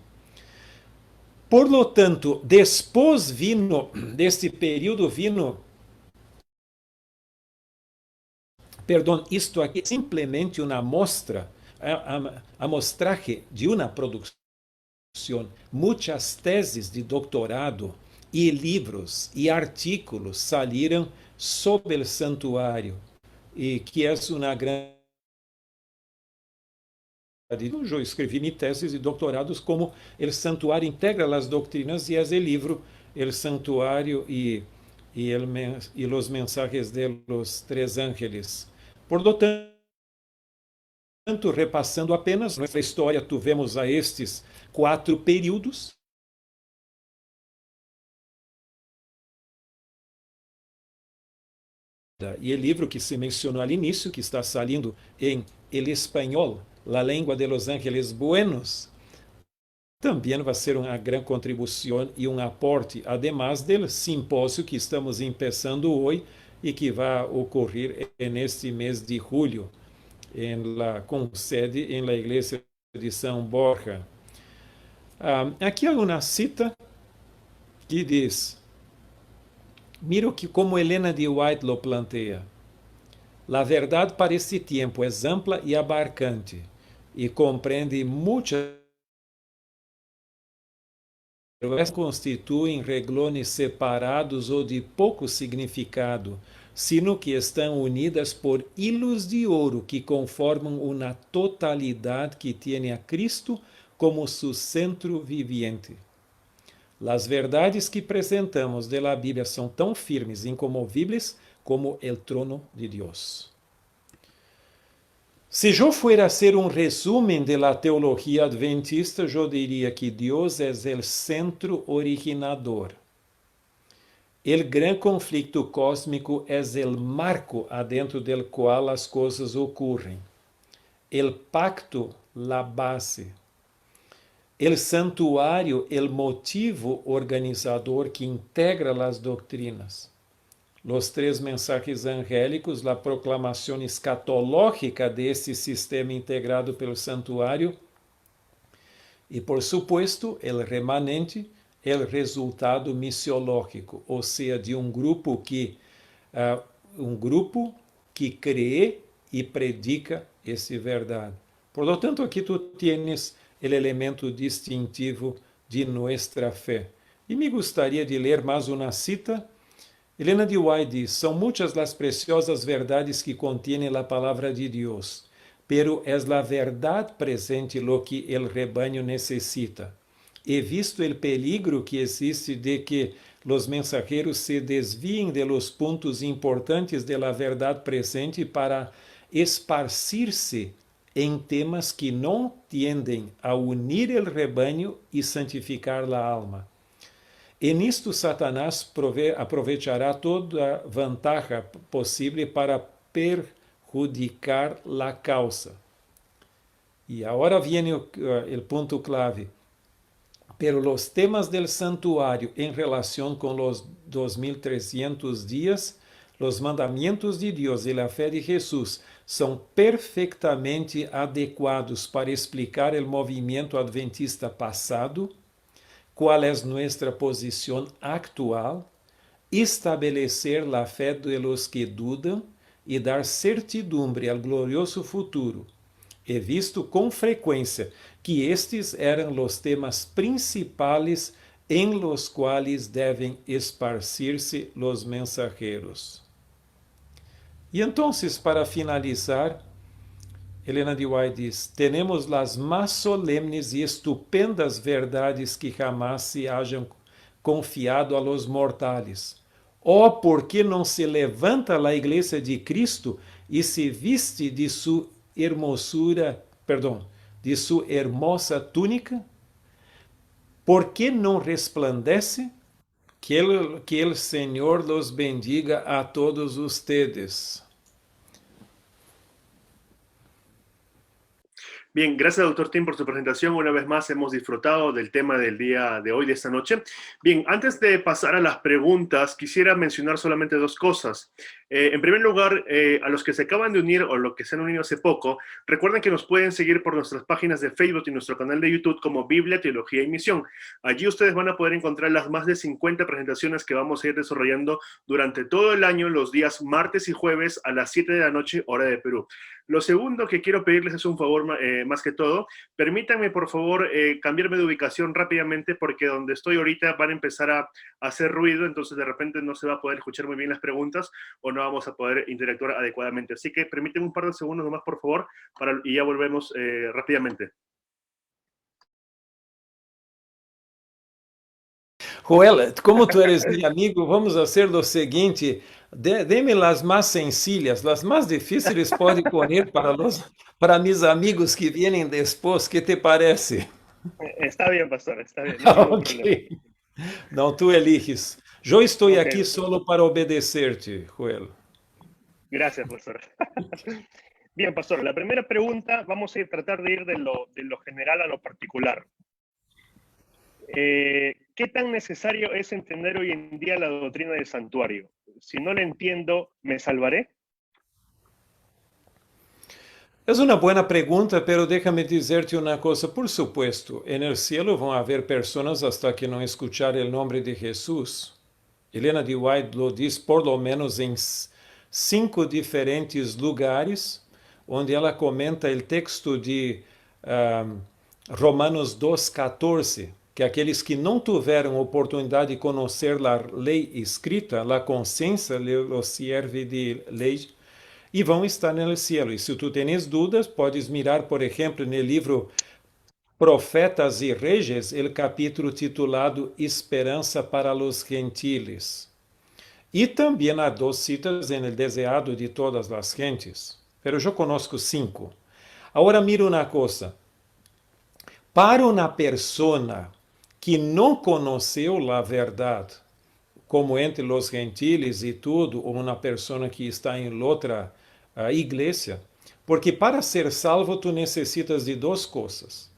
Por lo tanto, depois deste período isto aqui é simplesmente uma amostra, amostragem de uma produção. Muitas teses de doutorado e livros e artículos saíram sobre o santuário, e que é uma grande. Eu escrevi minhas teses e doutorados como o santuário integra as doutrinas, e é o livro El Santuário e os mensajes de los 3 ángeles. Por lo tanto, repassando apenas nossa história, tivemos a estes 4 períodos. E o livro que se mencionou ao início, que está saindo em el espanhol, La Lengua de los Ángeles Buenos, também vai ser uma grande contribuição e um aporte, además do simpósio que estamos começando hoje e que vai ocorrer neste mês de julho, com sede em la igreja de São Borja. Aqui há uma cita que diz: mira que como Helena de White lo planteia. La verdade para este tempo é ampla e abarcante e compreende muitas, mas constituem reglones separados ou de pouco significado, sino que estão unidas por hilos de ouro que conformam uma totalidade que tem a Cristo como seu centro viviente. As verdades que apresentamos de la Bíblia são tão firmes e incomovíveis como o trono de Deus. Se eu fuera a ser um resumen de la teologia adventista, eu diria que Deus é o centro originador. O grande conflito cósmico é o marco adentro del qual as coisas ocorrem. O pacto, la base. O santuário, o motivo organizador que integra as doutrinas. Los 3 mensajes angélicos, la proclamação escatológica desse sistema integrado pelo santuário e, por supuesto, el remanente, el resultado missiológico, ou seja, de um grupo que crê e predica essa verdade. Por lo tanto, aqui tu tienes o elemento distintivo de nossa fé. E me gostaria de ler mais uma cita. Helena de White diz: são muitas as preciosas verdades que contém a palavra de Deus, pero es la verdade presente lo que el rebanho necessita. He visto el peligro que existe de que los mensajeros se desviem de los puntos importantes de la verdade presente para esparcir-se em temas que não tendem a unir el rebanho e santificar la alma. E nisto Satanás aprovechará toda a vantagem possível para perjudicar a causa. E agora vem o ponto clave. Pero los temas del santuário em relação com los 2300 dias, los mandamientos de Deus e a fé de Jesus são perfeitamente adequados para explicar o movimento adventista passado, qual é nossa posição actual, estabelecer a fé de los que dudam e dar certidumbre ao glorioso futuro. He visto com frequência que estes eram os temas principais em los quais devem esparcir-se los mensajeros. E então, para finalizar, Helena de White diz: tenemos as mais solemnes e estupendas verdades que jamás se hajam confiado a los mortales. Oh, por que não se levanta a igreja de Cristo e se viste de sua de sua hermosa túnica? Por que não resplandece? Que el Señor los bendiga a todos ustedes. Bien, gracias, doctor Tim, por su presentación. Una vez más hemos disfrutado del tema del día de hoy, de esta noche. Bien, antes de pasar a las preguntas, quisiera mencionar solamente dos cosas. En primer lugar, a los que se acaban de unir o los que se han unido hace poco, recuerden que nos pueden seguir por nuestras páginas de Facebook y nuestro canal de YouTube como Biblia, Teología y Misión. Allí ustedes van a poder encontrar las más de 50 presentaciones que vamos a ir desarrollando durante todo el año, los días martes y jueves a las 7 de la noche, hora de Perú. Lo segundo que quiero pedirles es un favor más que todo. Permítanme, por favor, cambiarme de ubicación rápidamente porque donde estoy ahorita van a empezar a hacer ruido, entonces de repente no se va a poder escuchar muy bien las preguntas o no vamos a poder interactuar adecuadamente. Así que permítanme un par de segundos nomás, por favor, y ya volvemos rápidamente. Joel, como tú eres mi amigo, vamos a hacer lo siguiente. Deme las más sencillas, las más difíciles puede poner para mis amigos que vienen después. ¿Qué te parece? Está bien, pastor, está bien. No hay ningún problema. No, tú eliges. Yo estoy Ok. aquí solo para obedecerte, Joel. Gracias, pastor. Bien, pastor, la primera pregunta, vamos a tratar de ir de lo general a lo particular. ¿Qué tan necesario es entender hoy en día la doctrina del santuario? Si no la entiendo, ¿me salvaré? Es una buena pregunta, pero déjame decirte una cosa. Por supuesto, en el cielo van a haber personas hasta que no escuchar el nombre de Jesús. Helena de White lo dice por lo menos en 5 diferentes lugares, onde ela comenta o texto de Romanos 2,14, que aqueles que não tiveram oportunidade de conhecer a lei escrita, a consciência los serve de lei e vão estar no cielo. E se tu tens dúvidas, podes mirar, por exemplo, no livro Profetas e Reis, o capítulo titulado Esperança para los Gentiles. E também há 2 citas en el deseado de todas as gentes. Pero eu conozco 5. Agora mira uma coisa. Para uma persona que não conheceu a verdade, como entre os gentiles e tudo, ou uma pessoa que está em outra igreja, porque para ser salvo tu necessitas de 2 coisas.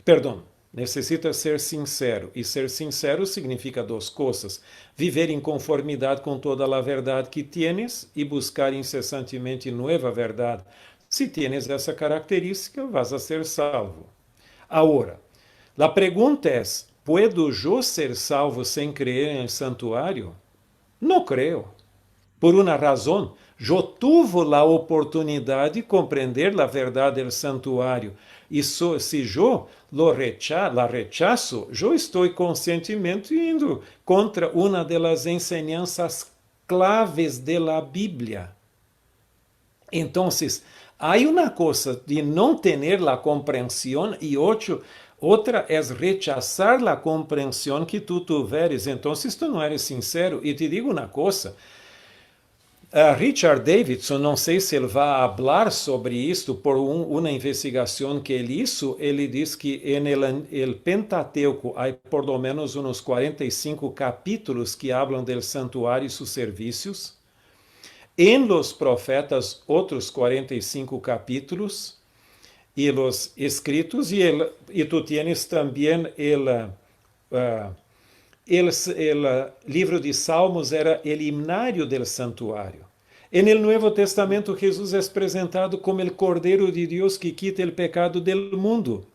Perdão, necessitas ser sincero, e ser sincero significa 2 coisas: viver em conformidade com toda a verdade que tienes e buscar incessantemente nova verdade. Se tienes essa característica, vas a ser salvo. Agora, a pergunta é: ¿puedo eu ser salvo sem crer em santuário? Não creio. Por uma razão, eu tive a oportunidade de compreender a verdade do santuário. E se eu la rechazo, eu estou conscientemente indo contra uma das enseñanças claves da Bíblia. Então, há uma coisa de não ter a compreensão e outra é rechazar a compreensão que tu tiveres. Então, tu não eres sincero. E te digo uma coisa. Richard Davidson, não sei se ele vai falar sobre isto por uma investigação que ele hizo. Ele diz que no Pentateuco há por lo menos uns 45 capítulos que falam do santuário e seus serviços. En los profetas, outros 45 capítulos, e los escritos, e tu tienes também o livro de Salmos era o himnário del santuário. En el Nuevo Testamento, Jesus é apresentado como o Cordeiro de Deus que quita o pecado del mundo.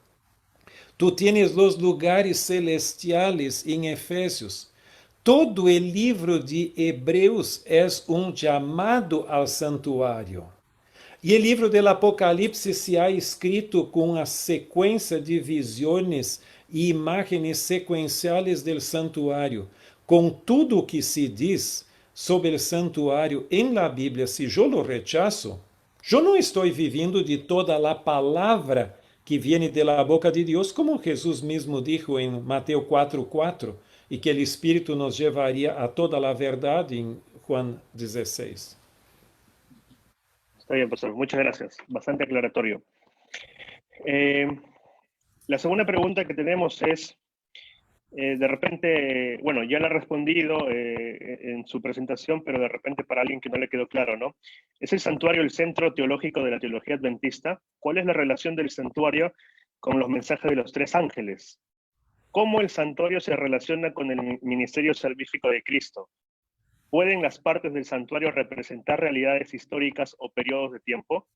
Tu tienes los lugares celestiales em Efésios. Todo o livro de Hebreus é chamado ao santuário. E o livro do Apocalipse se há escrito com a sequência de visões e imagens sequenciais do santuário, com tudo o que se diz sobre o santuário em la Bíblia. Se eu lo rechazo, eu não estou vivendo de toda a palavra que vem da boca de Deus, como Jesus mesmo dijo em Mateus 4:4, e que o Espírito nos levaria a toda a verdade em Juan 16. Está bien, pastor. Muchas gracias. Bastante aclaratorio. La segunda pregunta que tenemos es, de repente, bueno, ya le ha respondido en su presentación, pero de repente para alguien que no le quedó claro, ¿no? ¿Es el santuario el centro teológico de la teología adventista? ¿Cuál es la relación del santuario con los mensajes de los tres ángeles? ¿Cómo el santuario se relaciona con el ministerio salvífico de Cristo? ¿Pueden las partes del santuario representar realidades históricas o periodos de tiempo?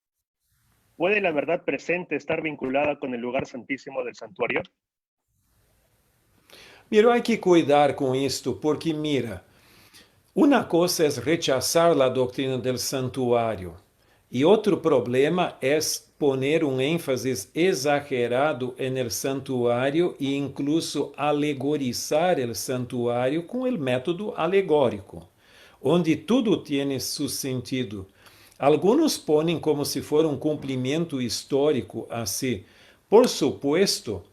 ¿Puede la verdad presente estar vinculada con el lugar santísimo del santuario? Mira, hay que cuidar con esto, porque mira, una cosa es rechazar la doctrina del santuario y otro problema es poner un énfasis exagerado en el santuario e incluso alegorizar el santuario con el método alegórico, onde tudo tiene su sentido. Algunos ponen como si fuera un cumplimiento histórico así. Por supuesto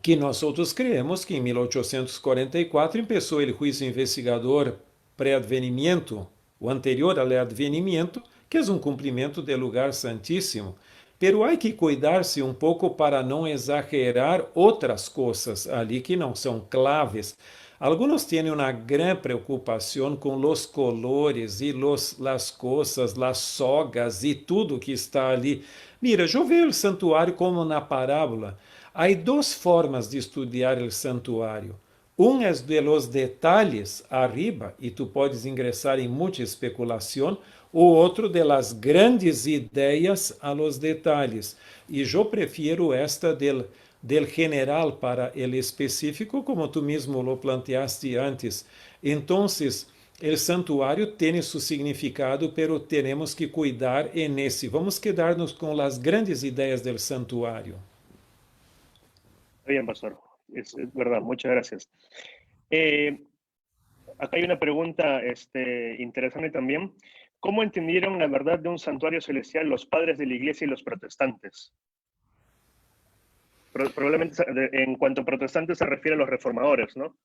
que nosotros creemos que em 1844 começou o juízo investigador pré-advenimiento, o anterior ao advenimiento, que é um cumprimento do lugar santíssimo. Pero há que cuidar-se um pouco para não exagerar outras coisas ali que não são claves. Alguns têm uma grande preocupação com os colores e as coisas, as sogas e tudo que está ali. Mira, eu vejo o santuário como na parábola. Há duas formas de estudar o santuário. Um é de los detalhes arriba, e tu podes ingressar em muita especulação, o outro de las grandes ideias a los detalhes. E eu prefiro esta del general para el específico, como tu mesmo lo planteaste antes. Então, o santuário tem seu significado, pero temos que cuidar en esse. Vamos quedar-nos com as grandes ideias del santuário. Bien, pastor. Es verdad, muchas gracias. Acá hay una pregunta interesante también. ¿Cómo entendieron la verdad de un santuario celestial los padres de la iglesia y los protestantes? Probablemente en cuanto a protestantes se refiere a los reformadores, ¿no?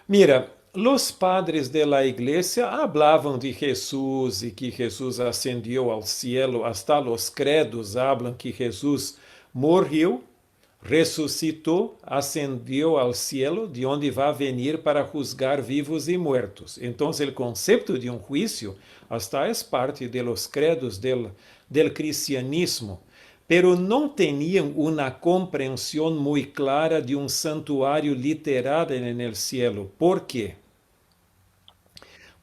Mira, los padres de la iglesia hablavam de Jesús y que Jesús ascendió al cielo. Hasta los credos hablan que Jesús morreu, ressuscitou, ascendió al cielo, de onde vai venir para juzgar vivos e muertos. Então, o conceito de juízo hasta é parte de los credos del cristianismo, pero não tinham uma compreensão muito clara de santuário literal no cielo. ¿Por quê?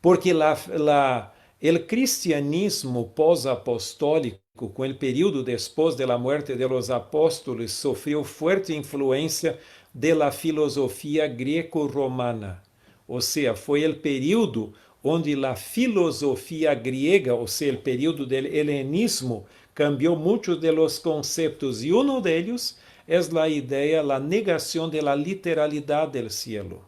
Porque o cristianismo pós-apostólico, com o período depois da morte de los apóstolos, sofreu forte influência da filosofia greco-romana. Ou seja, foi o período onde a filosofia grega, ou seja, o período do helenismo, cambiou muitos de los conceitos, e um deles é a ideia, a negação da literalidade do cielo.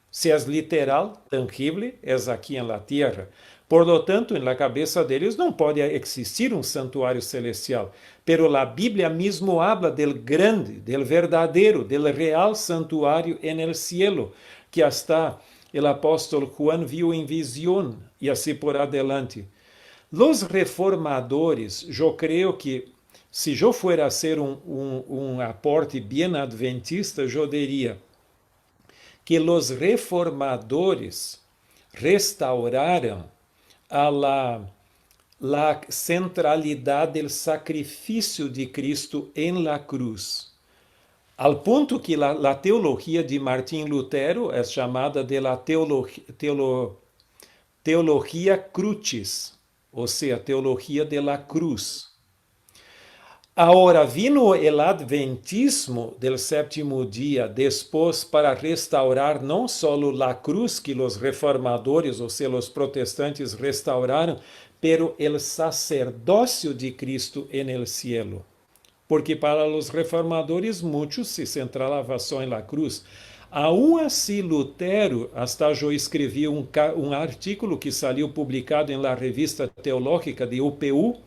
Se é literal, tangível, é aqui na terra. Por lo tanto, na cabeça deles não pode existir um santuário celestial. Pero a Bíblia mesmo habla del grande, del verdadeiro, del real santuário en el cielo, que hasta o apóstolo Juan viu em visão, e assim por adelante. Los reformadores, eu creio que, se eu fuera a ser um aporte bem adventista, eu diria que los reformadores restauraram la centralidade del sacrifício de Cristo en la cruz, al ponto que la teologia de Martim Lutero é chamada de la teologia crucis, ou seja, teologia de la cruz. Agora, vino o adventismo del sétimo dia depois para restaurar não só a cruz que os reformadores, ou seja, os protestantes restauraram, pero el sacerdócio de Cristo en el cielo. Porque para os reformadores muitos se centravam só na cruz. Aún assim, Lutero, hasta eu escrevi um artículo que saiu publicado na revista teológica de UPU,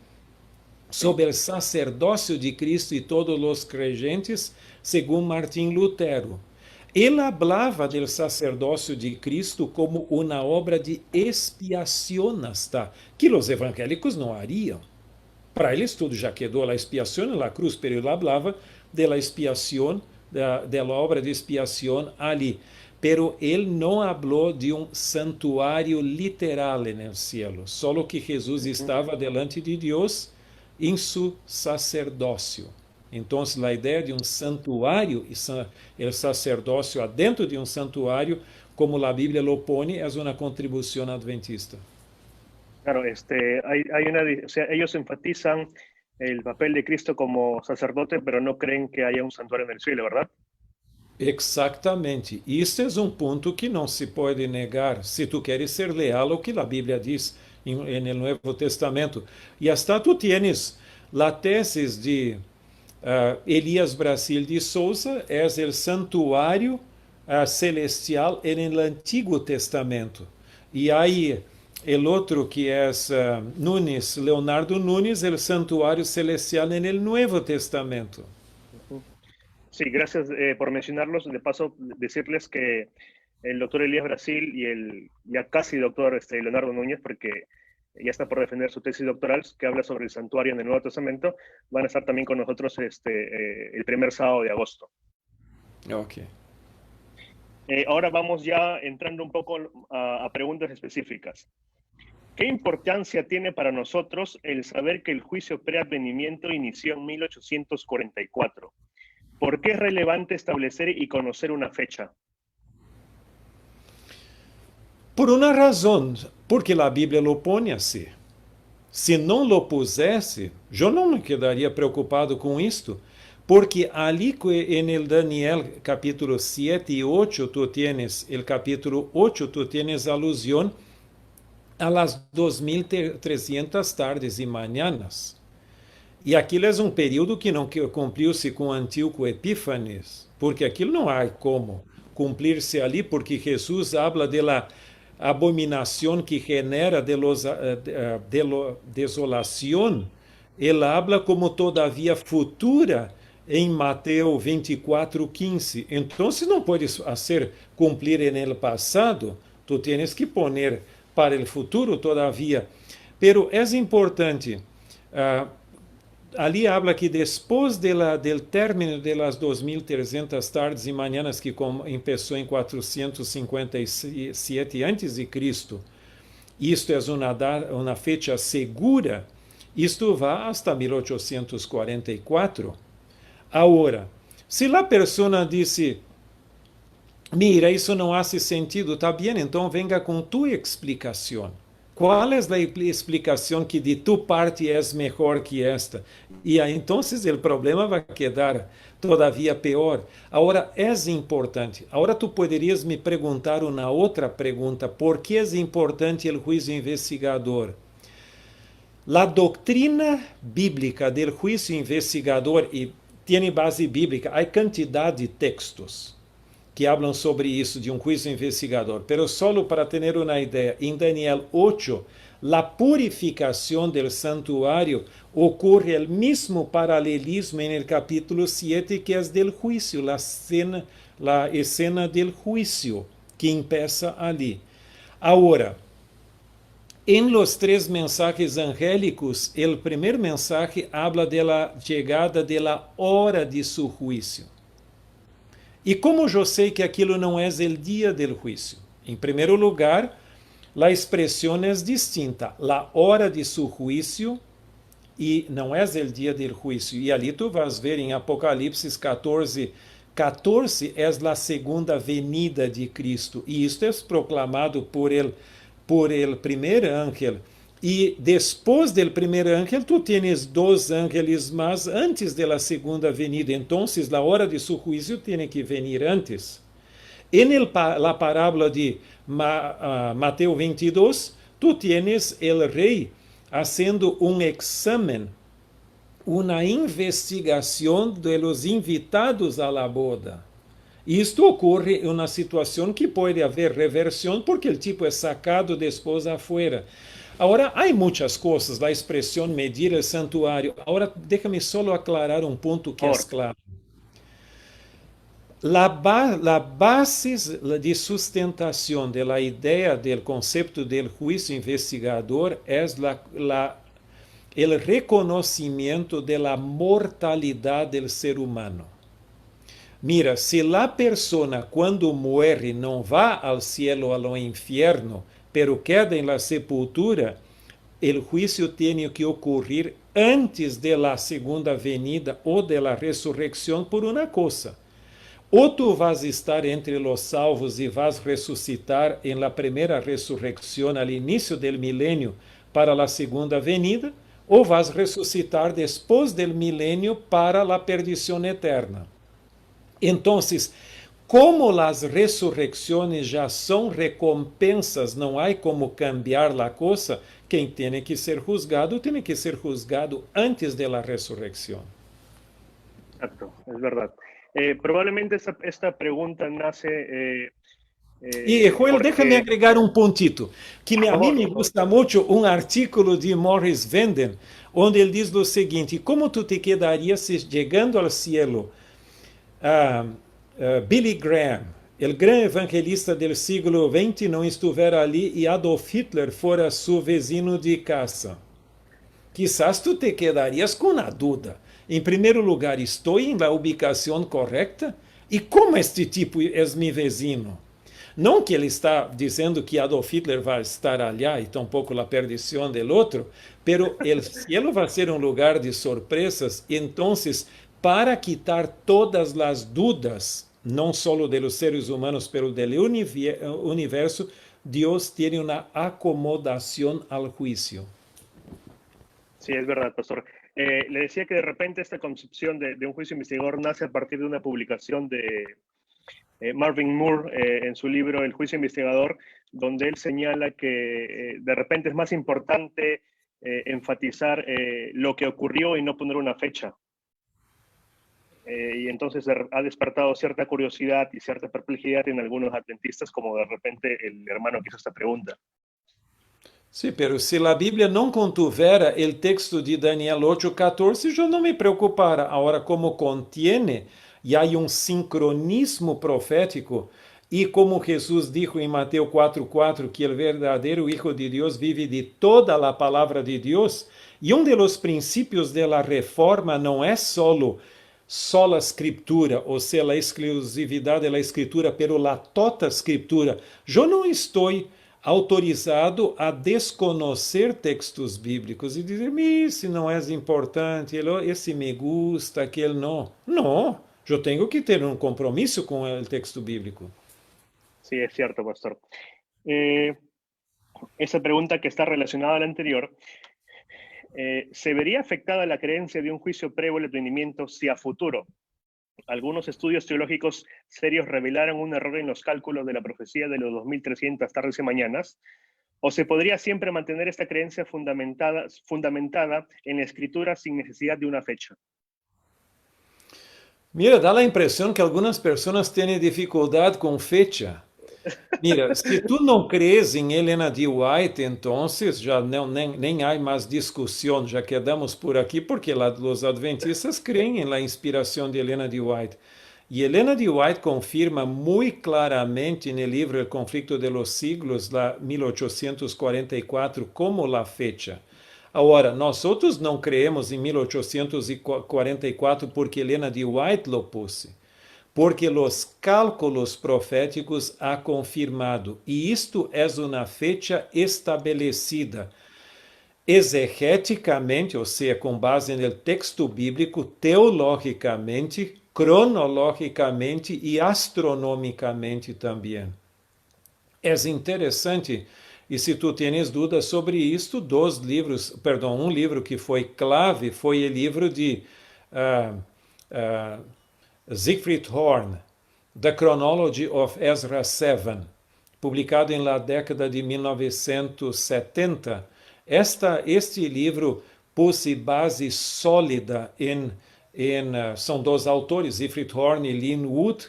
sobre o sacerdócio de Cristo e todos os creyentes, segundo Martim Lutero. Ele falava do sacerdócio de Cristo como uma obra de expiação, hasta que os evangélicos não hariam. Para eles tudo já quedou, a expiação na cruz, pero ele falava da expiação de la obra de expiación allí. Pero él no habló de un santuario literal en el cielo, solo que Jesús estaba delante de Dios en su sacerdocio. Entonces, la idea de un santuario y el sacerdocio adentro de un santuario, como la Biblia lo pone, es una contribución adventista. Claro, o sea, ellos enfatizan el papel de Cristo como sacerdote, pero no creen que haya un santuario en el cielo, ¿verdad? Exatamente. Isso é um ponto que não se pode negar se tu queres ser leal ao que a Bíblia diz no Novo Testamento. E hasta tu tienes a tesis de Elias Brasil de Souza, é o santuário celestial no Antigo Testamento. E aí, o outro que é Nunes, Leonardo Nunes, o santuário celestial no Novo Testamento. Sí, gracias por mencionarlos. De paso, decirles que el doctor Elías Brasil y el ya casi doctor Leonardo Núñez, porque ya está por defender su tesis doctoral, que habla sobre el santuario en el Nuevo Testamento, van a estar también con nosotros el primer sábado de agosto. Ok. Ahora vamos ya entrando un poco a preguntas específicas. ¿Qué importancia tiene para nosotros el saber que el juicio preadvenimiento inició en 1844? ¿Por qué es relevante establecer y conocer una fecha? Por uma razão, porque a Bíblia lo pone assim. Se não lo pusesse, eu não me quedaria preocupado com isto, porque ali en el Daniel capítulo 7 e 8, tu tienes, el capítulo 8, tu tienes alusión a las 2300 tardes e mañanas. E aquilo é um período que não cumpriu-se com Antíoco Epífanes, porque aquilo não há como cumprir-se ali, porque Jesus habla de la abominación que genera de desolación. Ele habla como todavia futura em Mateus 24:15. Então, não puedes fazer cumprir en el passado, tu tienes que poner para el futuro todavia. Pero é importante... ali habla que depois del término de las 2300 tardes e mañanas que começou em 457 a.C., isto é uma fecha segura, isto vai hasta 1844. Agora, se a pessoa disse, mira, isso não faz sentido, está bem, então venga com tua explicação. Qual é a explicação que de tu parte é melhor que esta? E aí, então, o problema vai quedar todavia pior. Agora, é importante. Agora, tu poderias me perguntar uma outra pergunta. Por que é importante o juízo investigador? A doutrina bíblica do juízo investigador, e tem base bíblica, há quantidade de textos que hablam sobre isso, de um juízo investigador. Pero solo para ter uma ideia, em Daniel 8, a purificação do santuário ocorre o mesmo paralelismo em el capítulo 7, que é del juicio, a escena del juicio, que empieza ali. Agora, em los três mensajes angélicos, o primeiro mensagem habla de la chegada de la hora de su juicio. E como eu sei que aquilo não é o dia do juízo? Em primeiro lugar, a expressão é distinta. A hora de su juízo e não é o dia do juízo. E ali tu vas ver em Apocalipse 14:14 é a segunda venida de Cristo. E isto é proclamado por el primeiro ángel. E depois do primeiro ángel, tu tienes dois ángeles mais antes da segunda venida. Então, a hora de su juízo tem que venir antes. La parábola de Mateus 22, tu tienes el rei haciendo um examen, uma investigação de los invitados a la boda. Isto ocorre em uma situação que pode haver reversão, porque o tipo é sacado depois afuera. Agora, há muitas coisas, a expressão medir o santuário. Agora, déjame solo aclarar um ponto que é claro. A base de sustentação da ideia do conceito do juízo investigador é o reconhecimento da mortalidade do ser humano. Mira, se a pessoa quando morre não vai ao cielo ou ao inferno, pero queda em la sepultura, o juízo tem que ocorrer antes de la segunda venida ou de la ressurreição por uma coisa. Ou tu vas estar entre los salvos e vas ressuscitar em la primeira ressurreição al início del milênio para la segunda venida, ou vas ressuscitar depois del milênio para la perdição eterna. Então, como as ressurreições já são recompensas, não há como cambiar a coisa, quem tem que ser juzgado antes da ressurreição. Exacto, es verdad. Probablemente esta pregunta nace... E, Joel, porque... déjame agregar um pontito, que a mim me gusta muito um artículo de Morris Venden, onde ele diz o seguinte: como tu te quedarias se chegando ao cielo Billy Graham, o grande evangelista do século XX, não estivera ali e Adolf Hitler fora seu vizinho de casa? Quizás tu te quedarias com a dúvida. Em primeiro lugar, estou em la ubicação correta? E como este tipo é meu vizinho? Não que ele está dizendo que Adolf Hitler vai estar allá e tampouco a perdição del outro, pero el cielo vai ser um lugar de surpresas. Então, para quitar todas as dúvidas, não só de los seres humanos, pero del universo, Deus tem uma acomodação ao juízo. Sí, es verdad, pastor. Le decía que de repente esta concepción de un juicio investigador nace a partir de una publicación de Marvin Moore en su libro El juicio investigador, donde él señala que de repente es más importante enfatizar lo que ocurrió y no poner una fecha. Y entonces ha despertado cierta curiosidad y cierta perplejidad en algunos adventistas, como de repente el hermano que hizo esta pregunta. Sim, pero se a Bíblia não contivera o texto de Daniel 8:14, eu não me preocupara. Agora, como contiene, e há um sincronismo profético, e como Jesus dijo em Mateus 4:4, que o verdadeiro Hijo de Deus vive de toda a palavra de Deus, e um dos princípios da reforma não é solo a escritura, ou seja, a exclusividade da escritura, pero la tota escritura. Eu não estou autorizado a desconhecer textos bíblicos e dizer, esse não é importante, esse me gusta, aquele não. Não, eu tenho que ter um compromisso com o texto bíblico. Sí, es cierto, pastor. Esa pregunta que está relacionada a la anterior, ¿se vería afectada la creencia de un juicio previo al entendimiento si a futuro algunos estudios teológicos serios revelaron un error en los cálculos de la profecía de los 2300 tardes y mañanas? ¿O se podría siempre mantener esta creencia fundamentada en la escritura sin necesidad de una fecha? Mira, dá a impressão que algumas pessoas têm dificuldade com fecha. Mira, se tu não crees em Helena de White, então já nem há mais discussão, já quedamos por aqui, porque os adventistas creem em la inspiração de Helena de White. E Helena de White confirma muito claramente no livro El conflicto de los siglos, lá 1844, como la fecha. Agora, nós outros não creemos em 1844 porque Helena de White lo pôs. Porque os cálculos proféticos ha confirmado, e isto é uma fecha estabelecida exegeticamente, ou seja, com base no texto bíblico, teologicamente, cronologicamente e astronomicamente também. É interessante, e se tu tens dúvidas sobre isto, um livro que foi clave foi o livro de Siegfried Horn, The Chronology of Ezra 7, publicado em la década de 1970. Este livro pôs base sólida são dois autores, Siegfried Horn e Lynn Wood,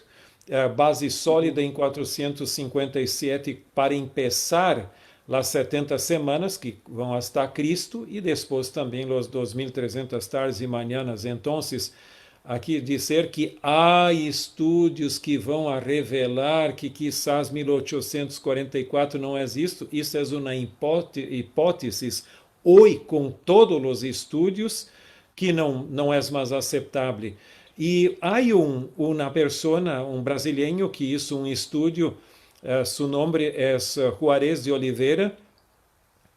base sólida em 457 para começar as 70 semanas que vão hasta Cristo e depois também os 2300 tardes e manhãs. Então, aqui dizer que há estudos que vão a revelar que quizás 1844 não existe, isso é uma hipótese hoje com todos os estudos que não é mais aceitável. E hay una persona, un brasileño que hizo un estudio, su nombre es Juarez de Oliveira.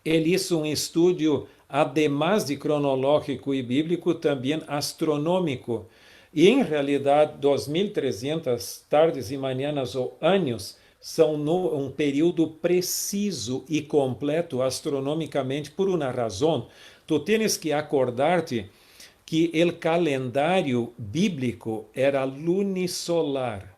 Ele hizo um estudo, además de cronológico e bíblico, também astronômico. E, em realidade, 2.300 tardes e manhãs ou anos são um período preciso e completo astronomicamente por uma razão. Tu tens que acordar-te que o calendário bíblico era lunisolar,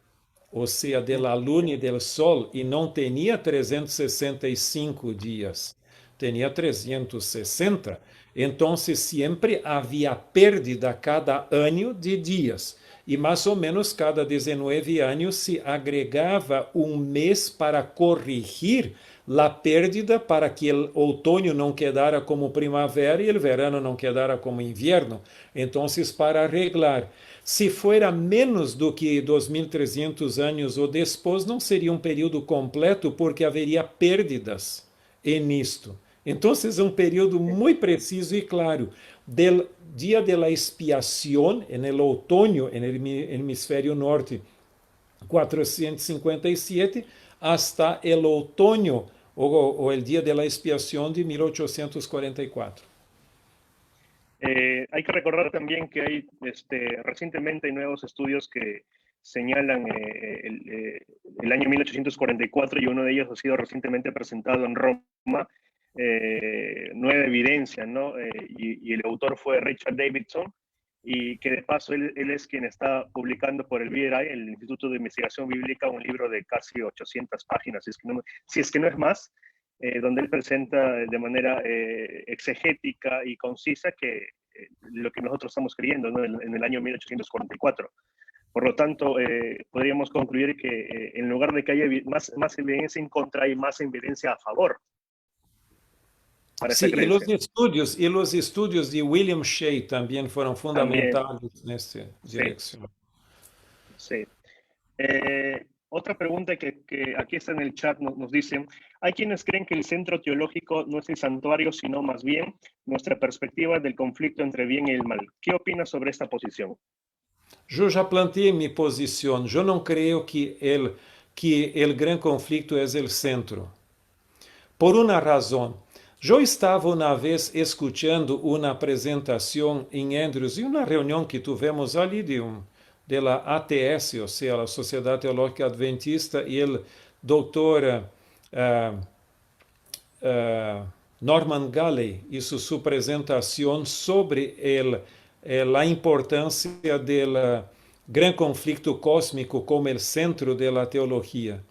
ou seja, de la luna e del sol, e não tinha 365 dias, tinha 360. Então, sempre havia pérdida cada ano de dias. E mais ou menos cada 19 anos se agregava um mês para corrigir a pérdida, para que o outono não quedara como primavera e o verano não quedara como inverno. Então, para arreglar. Se fora menos do que 2.300 anos ou depois, não seria um período completo, porque haveria pérdidas nisto. Então, é um período muito preciso e claro. Del dia de la expiação, no outono, no hemisfério norte, 457, hasta el outono, o el dia de la expiação de 1844. Hay que recordar también que hay recientemente hay nuevos estudios que señalan el año 1844 y uno de ellos ha sido recientemente presentado en Roma, nueva evidencia, ¿no? Y el autor fue Richard Davidson, y que de paso él es quien está publicando por el BRI, el Instituto de Investigación Bíblica, un libro de casi 800 páginas, si es que no es más, donde él presenta de manera exegética y concisa lo que nosotros estamos creyendo, ¿no? en el año 1844. Por lo tanto, podríamos concluir que en lugar de que haya más evidencia en contra, hay más evidencia a favor. Sí, y los estudios de William Shea también fueron fundamentales en esta dirección. Sí. Otra pregunta que aquí está en el chat nos dicen, hay quienes creen que el centro teológico no es el santuario, sino más bien nuestra perspectiva del conflicto entre bien y el mal. ¿Qué opinas sobre esta posición? Yo já planteei mi posición. Yo no creo que el gran conflicto es el centro. Por una razón. Eu estava uma vez escutando uma apresentação em Andrews, em uma reunião que tivemos ali da ATS, ou seja, a Sociedade Teológica Adventista, e o doutor Norman Galley hizo sua apresentação sobre a importância do grande conflito cósmico como o centro da teologia.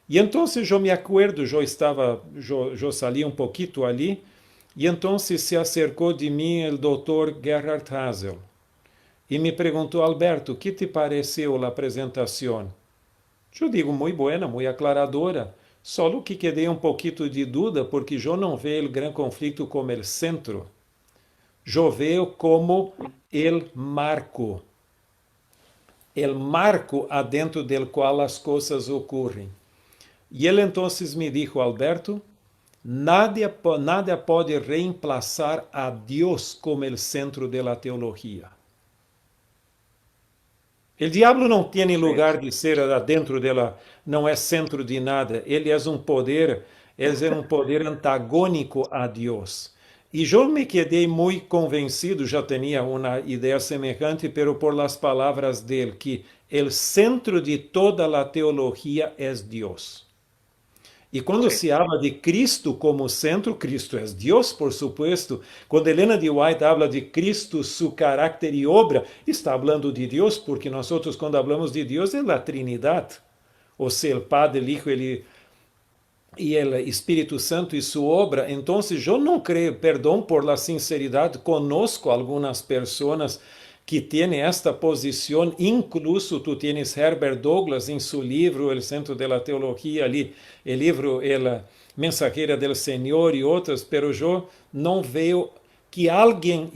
E então eu me acuerdo, eu saí pouquinho ali, e então se acercou de mim o doutor Gerhard Hasel e me perguntou, Alberto, que te pareceu a apresentação? Eu digo, muito boa, muito aclaradora, só que quedei pouquinho de dúvida, porque eu não vejo o grande conflito como o centro, eu vejo como o marco adentro do qual as coisas ocorrem. E ele então me disse, Alberto, nada pode reemplazar a Deus como o centro da teologia. O diabo não tem lugar de ser dentro dela, não é centro de nada. Ele é um poder antagônico a Deus. E eu me quedei muito convencido, já tinha uma ideia semelhante, pero por las palavras dele, que o centro de toda a teologia é Deus. E quando se habla de Cristo como centro, Cristo é Deus, por supuesto. Quando Helena de White habla de Cristo, su carácter e obra, está hablando de Deus, porque nós, quando hablamos de Deus, é a Trinidade. Ou seja, o Padre, o Hijo e o Espírito Santo e sua obra. Então, eu não creio, perdão por la sinceridade, conosco algumas pessoas que têm esta posição, incluso tu tienes Herbert Douglas em seu livro El Centro de la Teología, ali, o livro El Mensajero del Senhor e outros, pero eu não vejo que alguém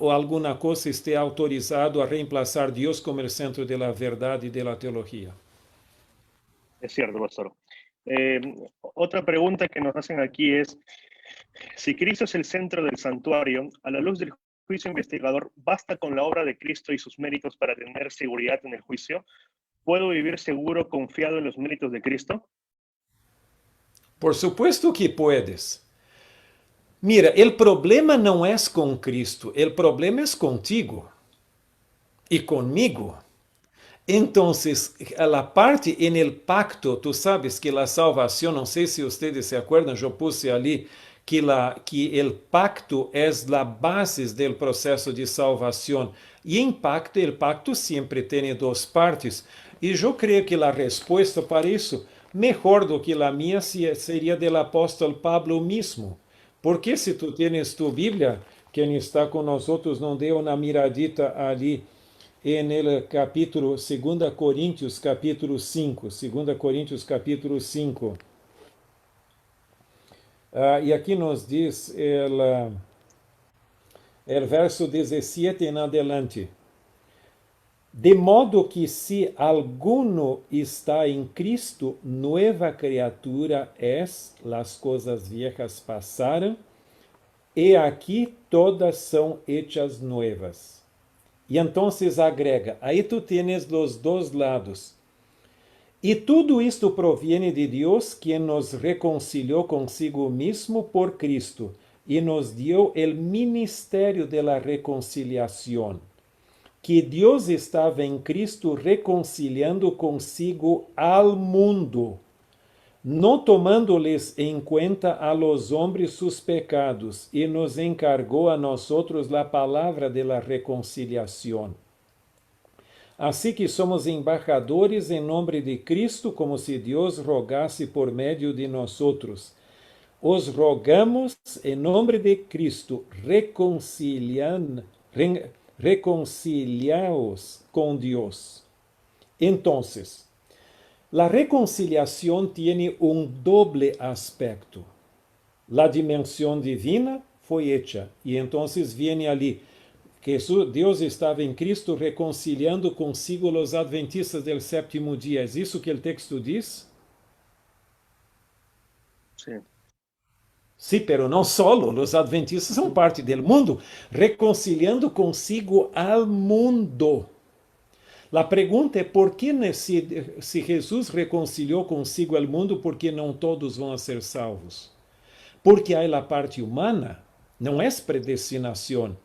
ou alguma coisa esteja autorizado a reemplazar Deus como o centro de la verdade e de la teología. Es cierto, pastor. Otra pregunta que nos hacen aquí es, si Cristo es el centro del santuario, a la luz del juicio investigador, ¿basta con la obra de Cristo y sus méritos para tener seguridad en el juicio? ¿Puedo vivir seguro, confiado en los méritos de Cristo? Por supuesto que puedes. Mira, el problema no es con Cristo, el problema es contigo y conmigo. Entonces, a la parte en el pacto, tú sabes que la salvación, no sé si ustedes se acuerdan, yo puse ali que el pacto es la base del proceso de salvación. Y en pacto, el pacto siempre tiene dos partes. Y yo creo que la respuesta para eso, mejor do que la mía, sería del apóstol Pablo mismo. Porque si tú tienes tu Biblia, quien está con nosotros, no dé una miradita ali en el capítulo 2 Coríntios, capítulo 5. 2 Coríntios, capítulo 5. E aqui nos diz el verso 17 en adelante. De modo que si alguno está en Cristo, nueva criatura es, las cosas viejas pasaron, e aquí todas são hechas nuevas. E então agrega, aí tu tienes los dos lados. E tudo isto proviene de Deus, quien nos reconciliou consigo mismo por Cristo, e nos dio el ministerio de la reconciliación, que Deus estava em Cristo reconciliando consigo al mundo, não tomando-les em conta a los hombres sus pecados, e nos encargou a nosotros la palabra de la reconciliación. Assim que somos embajadores em nome de Cristo, como se Deus rogasse por meio de nosotros. Os rogamos em nome de Cristo, reconciliaos com Deus. Entonces, la reconciliación tiene un doble aspecto. La dimensión divina fue hecha, y entonces viene ali que Deus estava em Cristo reconciliando consigo os adventistas del sétimo dia. É isso que o texto diz? Sim. Sí, pero no solo, los adventistas son parte del mundo, reconciliando consigo al mundo. La pregunta es, ¿por qué si Jesús reconcilió consigo al mundo, por qué no todos van a ser salvos? Porque hay la parte humana, no es predestinación.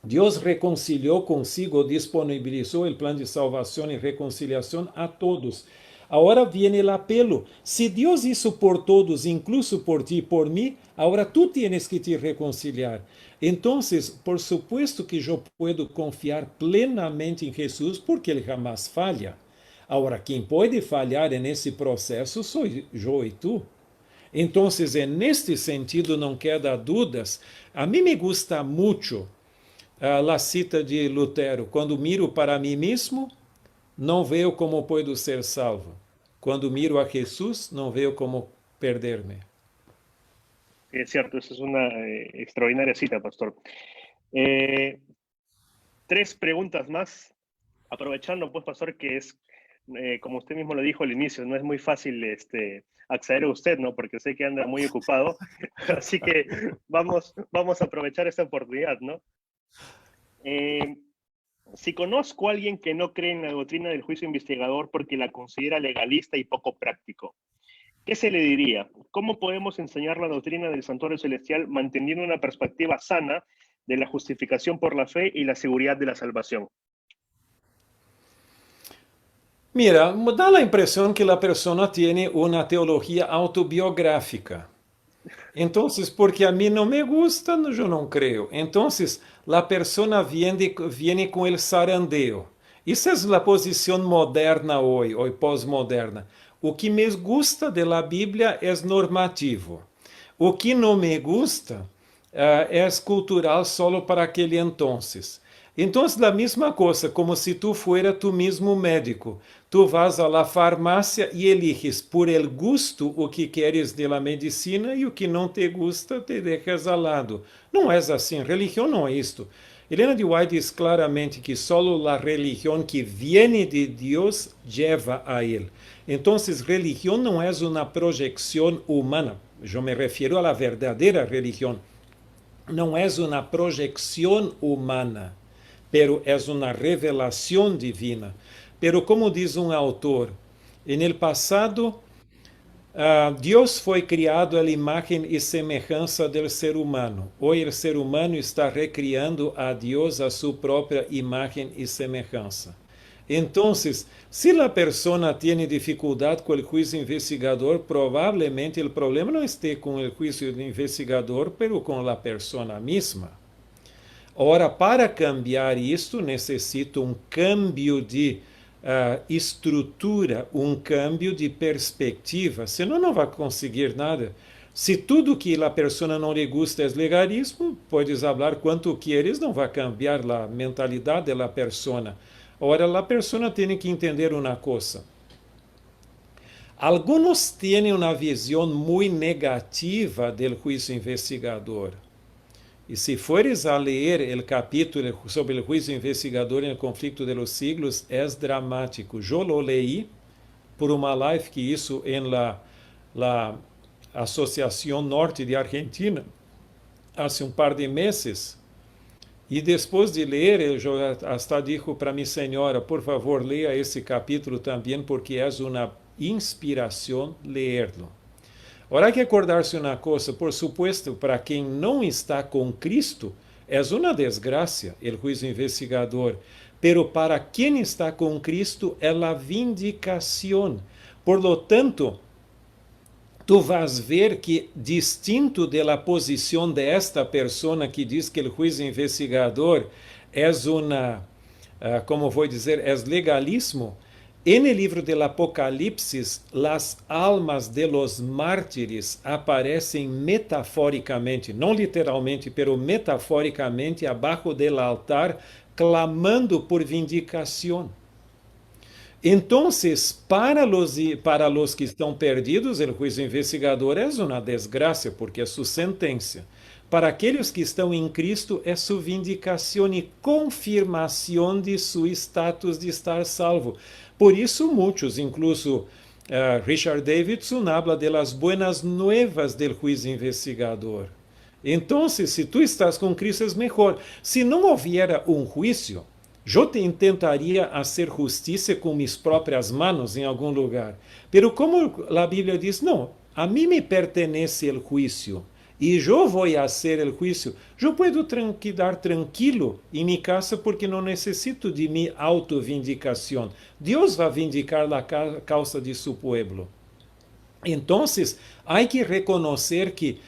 Dios reconcilió consigo, disponibilizó el plan de salvación y reconciliación a todos. Ahora viene el apelo. Si Dios hizo por todos, incluso por ti y por mí, ahora tú tienes que te reconciliar. Entonces, por supuesto que yo puedo confiar plenamente en Jesús porque Él jamás falla. Ahora, quien puede fallar en ese proceso soy yo y tú. Entonces, en este sentido, no queda dudas. A mí me gusta mucho la cita de Lutero. Quando miro para mim mesmo, não vejo como puedo ser salvo. Quando miro a Jesús, não vejo como perder-me. Es cierto, esa es una extraordinaria cita, pastor. 3 preguntas más, aprovechando, pues, pastor, que es, como usted mismo lo dijo al inicio, no es muy fácil acceder a usted, ¿no? Porque sé que anda muy ocupado, así que vamos a aprovechar esta oportunidad, ¿no? Si conozco a alguien que no cree en la doctrina del juicio investigador porque la considera legalista y poco práctico, ¿qué se le diría? ¿Cómo podemos enseñar la doctrina del santuario celestial manteniendo una perspectiva sana de la justificación por la fe y la seguridad de la salvación? Mira, da la impresión que la persona tiene una teología autobiográfica. Entonces, porque a mí no me gusta, yo no creo. Entonces, la persona viene con el zarandeo. Esa es la posición moderna hoy pós-moderna. O que me gusta de la Biblia es normativo. O que no me gusta es cultural solo para aquele entonces. Entonces, la misma cosa, como si tú fuera tú mismo médico. Tú vas a la farmácia e eliges por el gusto o que queres de la medicina e o que não te gusta te dejas al lado. Não é assim, religião não é isto. Helena de White diz claramente que solo a religião que viene de Deus lleva a Ele. Então, religião não é uma projeção humana. Eu me refiro a la verdadeira religião. não é uma projeção humana, pero é uma revelação divina. Pero como diz um autor, en el passado, Deus foi criado à imagem e semelhança do ser humano. Hoje o ser humano está recriando a Deus a sua própria imagem e semelhança. Então, se a pessoa tem dificuldade com o juízo investigador, provavelmente o problema não esteja com o juízo investigador, mas com a pessoa mesma. Ora, para cambiar isto, necessita um cambio de estrutura, um cambio de perspectiva, senão não vai conseguir nada. Se tudo que a pessoa não lhe gusta é legalismo, podes falar quanto queres, não vai cambiar a mentalidade da pessoa. Ora, a pessoa tem que entender uma coisa. Alguns têm uma visão muito negativa do juízo investigador. E se fores a ler o capítulo sobre o juízo investigador no conflito de los siglos, é dramático. Eu lo leí por uma live que hizo em la Associação Norte de Argentina, há par de meses. E depois de ler, eu até disse para minha senhora, por favor, leia esse capítulo também, porque é uma inspiração lerlo. Ora, há que acordar-se uma coisa, por supuesto, para quem não está com Cristo, é uma desgraça o juízo investigador, pero para quem está com Cristo é a vindicação. Por lo tanto, tu vas ver que, distinto da posição de esta pessoa que diz que o juízo investigador é como vou dizer, é legalismo, en el libro del Apocalipsis, las almas de los mártires aparecem metaforicamente, não literalmente, pero metaforicamente, abaixo del altar, clamando por vindicação. Então, para los que estão perdidos, o juízo investigador é uma desgraça, porque é sua sentença. Para aqueles que estão em Cristo, é sua vindicação e confirmação de seu status de estar salvo. Por isso, muitos, incluso Richard Davidson, habla de las buenas nuevas del juízo investigador. Então, se tu estás com Cristo, é melhor. Se não houvera um juízo, eu tentaria fazer justiça com minhas próprias mãos em algum lugar. Pero como a Bíblia diz, não, a mim me pertenece o juízo. E eu vou fazer o juízo, eu posso quedar tranquilo em minha casa porque não necessito de minha autovindicação. Deus vai vindicar a causa de seu povo. Então, há que reconhecer que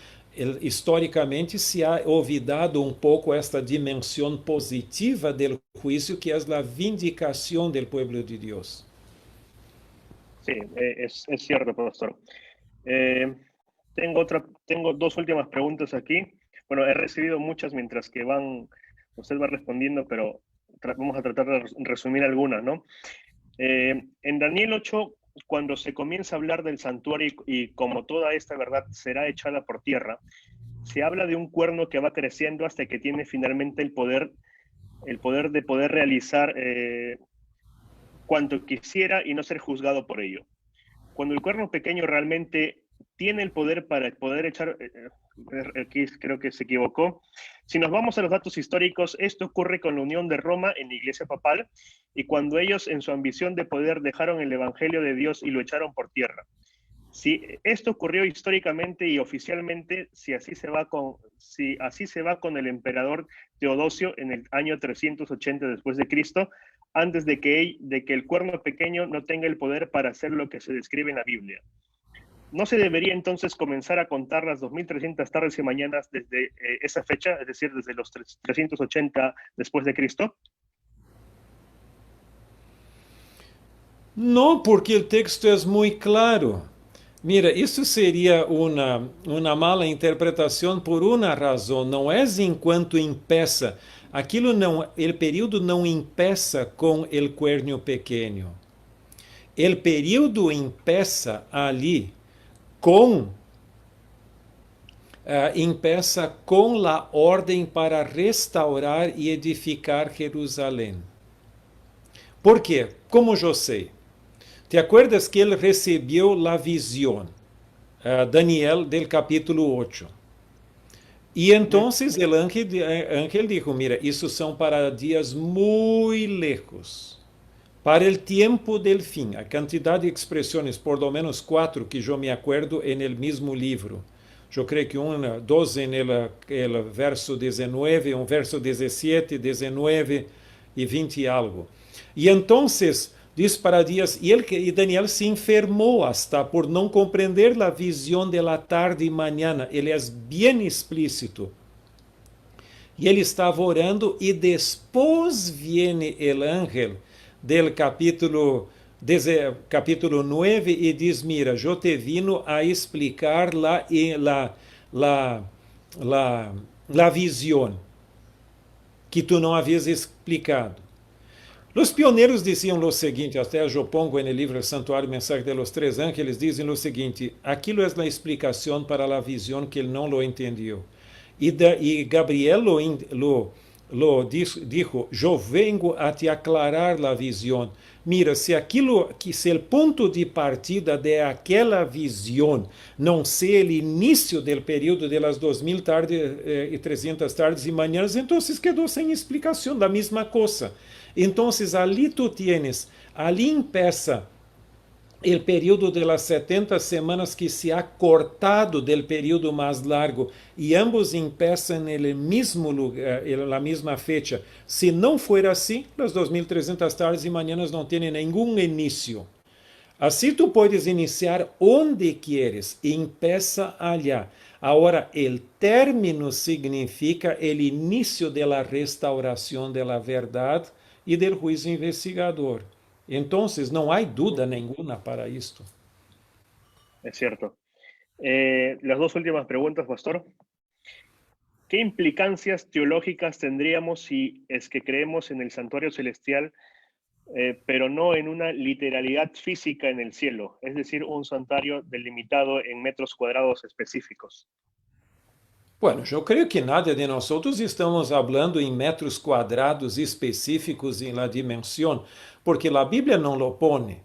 historicamente se ha olvidado pouco esta dimensão positiva do juízo, que é a vindicação do povo de Deus. Sí, es cierto, pastor. Tengo dos últimas preguntas aquí. Bueno, he recibido muchas mientras que usted va respondiendo, pero vamos a tratar de resumir algunas, ¿no? En Daniel 8, cuando se comienza a hablar del santuario y como toda esta verdad será echada por tierra, se habla de un cuerno que va creciendo hasta que tiene finalmente el poder de poder realizar cuanto quisiera y no ser juzgado por ello. Cuando el cuerno pequeño realmente tiene el poder para poder echar, aquí creo que se equivocó. Si nos vamos a los datos históricos, esto ocurre con la unión de Roma en la Iglesia Papal y cuando ellos en su ambición de poder dejaron el Evangelio de Dios y lo echaron por tierra. Si esto ocurrió históricamente y oficialmente, si así se va con el emperador Teodosio en el año 380 después de Cristo, antes de que el cuerno pequeño no tenga el poder para hacer lo que se describe en la Biblia. ¿No se debería entonces comenzar a contar las 2300 tardes y mañanas desde esa fecha, es decir, desde los 380 después de Cristo? No, porque el texto es muy claro. Mira, isso seria uma mala interpretação por uma razão. Não é enquanto impeça. Aquilo não, o período não impeça com o cuerno pequeno. O período impeça ali impeça com a ordem para restaurar e edificar Jerusalém. Por quê? Como eu sei? ¿Te acuerdas que ele recebeu a visão? Daniel, del capítulo 8. Y entonces el ángel dijo, mira, esos son para días muy lejos, para el tiempo del fin. A cantidad de expresiones, por lo menos 4 que yo me acuerdo en el mismo libro. Yo creo que dos en el verso 19, un verso 17, 19 y 20 y algo. Y entonces, diz para días, y Daniel se enfermó hasta por no comprender la visión de la tarde y mañana. Él es bien explícito. Y él estaba orando y después viene el ángel del capítulo 9 y dice, mira, yo te vino a explicar la visión que tú no habías explicado. Los pioneiros diziam lo seguinte, até eu pongo no livro El Santuário Mensaje de los Tres Ángeles, dizem lo seguinte, aquilo é a explicação para a visão que ele não lo entendeu. E Gabriel lo dijo, yo vengo a te aclarar a visão. Mira, se o ponto de partida de aquela visão não ser o início do período de las 2000 tardes e 300 tardes e manhãs, então quedou sem explicação da mesma coisa. Então, ali tu tienes, ali empieza o período de las 70 semanas que se ha cortado del período mais largo e ambos empiezan no mesmo lugar, na mesma fecha. Se não for assim, as 2300 tardes e manhãs não têm nenhum início. Assim tu podes iniciar onde quieres e empieza allá. Agora, o término significa o início da restauração da verdade e del juízo investigador. Entonces, no hay duda ninguna para esto. Es cierto. Las dos últimas preguntas, pastor. ¿Qué implicancias teológicas tendríamos si es que creemos en el santuario celestial, pero no en una literalidad física en el cielo? Es decir, un santuario delimitado en metros cuadrados específicos. Bueno, eu creio que nada de nós estamos falando em metros quadrados específicos em la dimensão, porque a Bíblia não lo pone.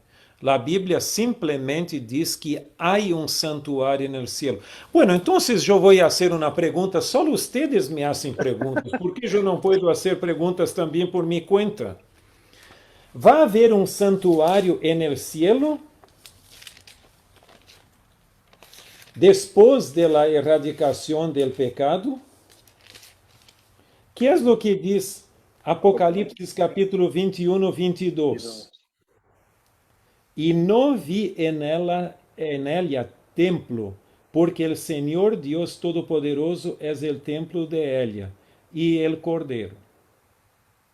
A Bíblia simplesmente diz que há um santuário no céu. Bueno, então eu vou fazer uma pergunta. Só vocês me fazem perguntas. Por que eu não posso fazer perguntas também por minha conta? Vai haver um santuário no céu? Después de la erradicación del pecado, ¿qué es lo que dice Apocalipsis capítulo 21, 22? Y no vi en ella templo, porque el Señor Dios Todopoderoso es el templo de ella y el Cordero.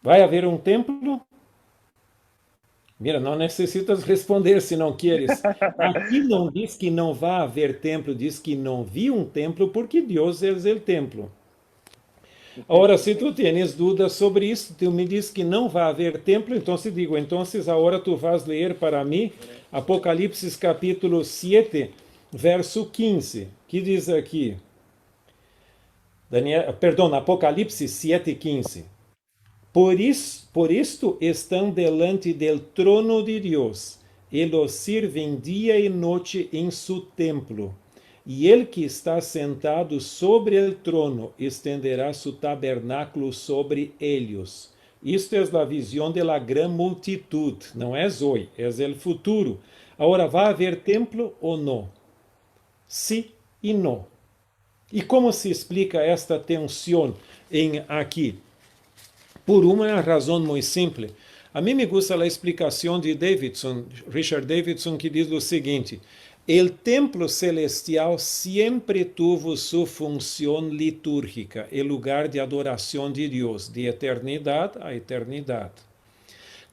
¿Va a haber un templo? Mira, não necessitas responder se não queres. Aqui não diz que não vai haver templo, diz que não vi um templo porque Deus é o templo. Agora, se tu tens dúvidas sobre isso, tu me diz que não vai haver templo, então se digo, então agora tu vas ler para mim Apocalipse capítulo 7, verso 15, que diz aqui, Apocalipse 7, 15. Por isto estão delante del trono de Deus, e los sirven dia e noite em su templo. E ele que está sentado sobre el trono estenderá su tabernáculo sobre ellos. Isto é a visão de la gran multitud, não é hoje, é o futuro. Agora, vai haver templo ou não? Sim e não. E como se explica esta tensão aqui? Por uma razão muito simples. A mim me gusta a explicação de Richard Davidson, que diz o seguinte: o templo celestial sempre tuvo sua função litúrgica, o lugar de adoração de Deus, de eternidade a eternidade.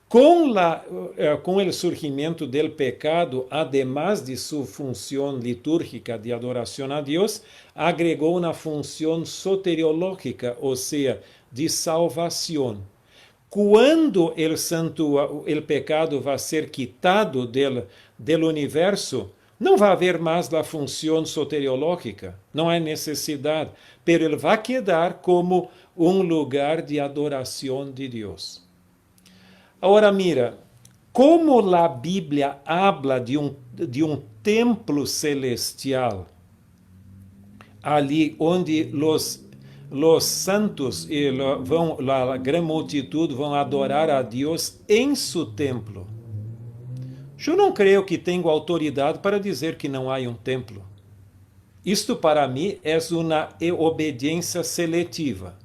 Com o surgimento do pecado, además de sua função litúrgica de adoração a Deus, agregou uma função soteriológica, ou seja, de salvação. Quando o pecado vai ser quitado do universo, não vai haver mais a função soteriológica, não há necessidade, mas ele vai quedar como um lugar de adoração de Deus. Agora mira, como a Bíblia habla de um templo celestial, ali onde los santos e a grande multitud vão adorar a Deus em seu templo. Eu não creio que tenho autoridade para dizer que não há um templo. Isto para mim é uma obediência seletiva.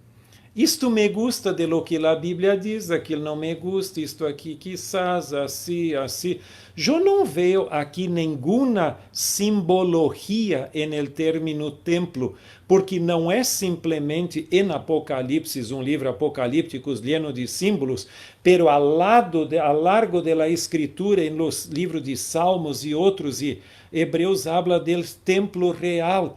Isto me gusta de lo que a Bíblia diz, aquilo não me gusta, isto aqui quizás, assim, assim. Eu não vejo aqui nenhuma simbologia no término templo, porque não é simplesmente em Apocalipse, um livro apocalíptico lleno de símbolos, pero ao largo da escritura, em los livros de Salmos e outros, e Hebreus habla del templo real,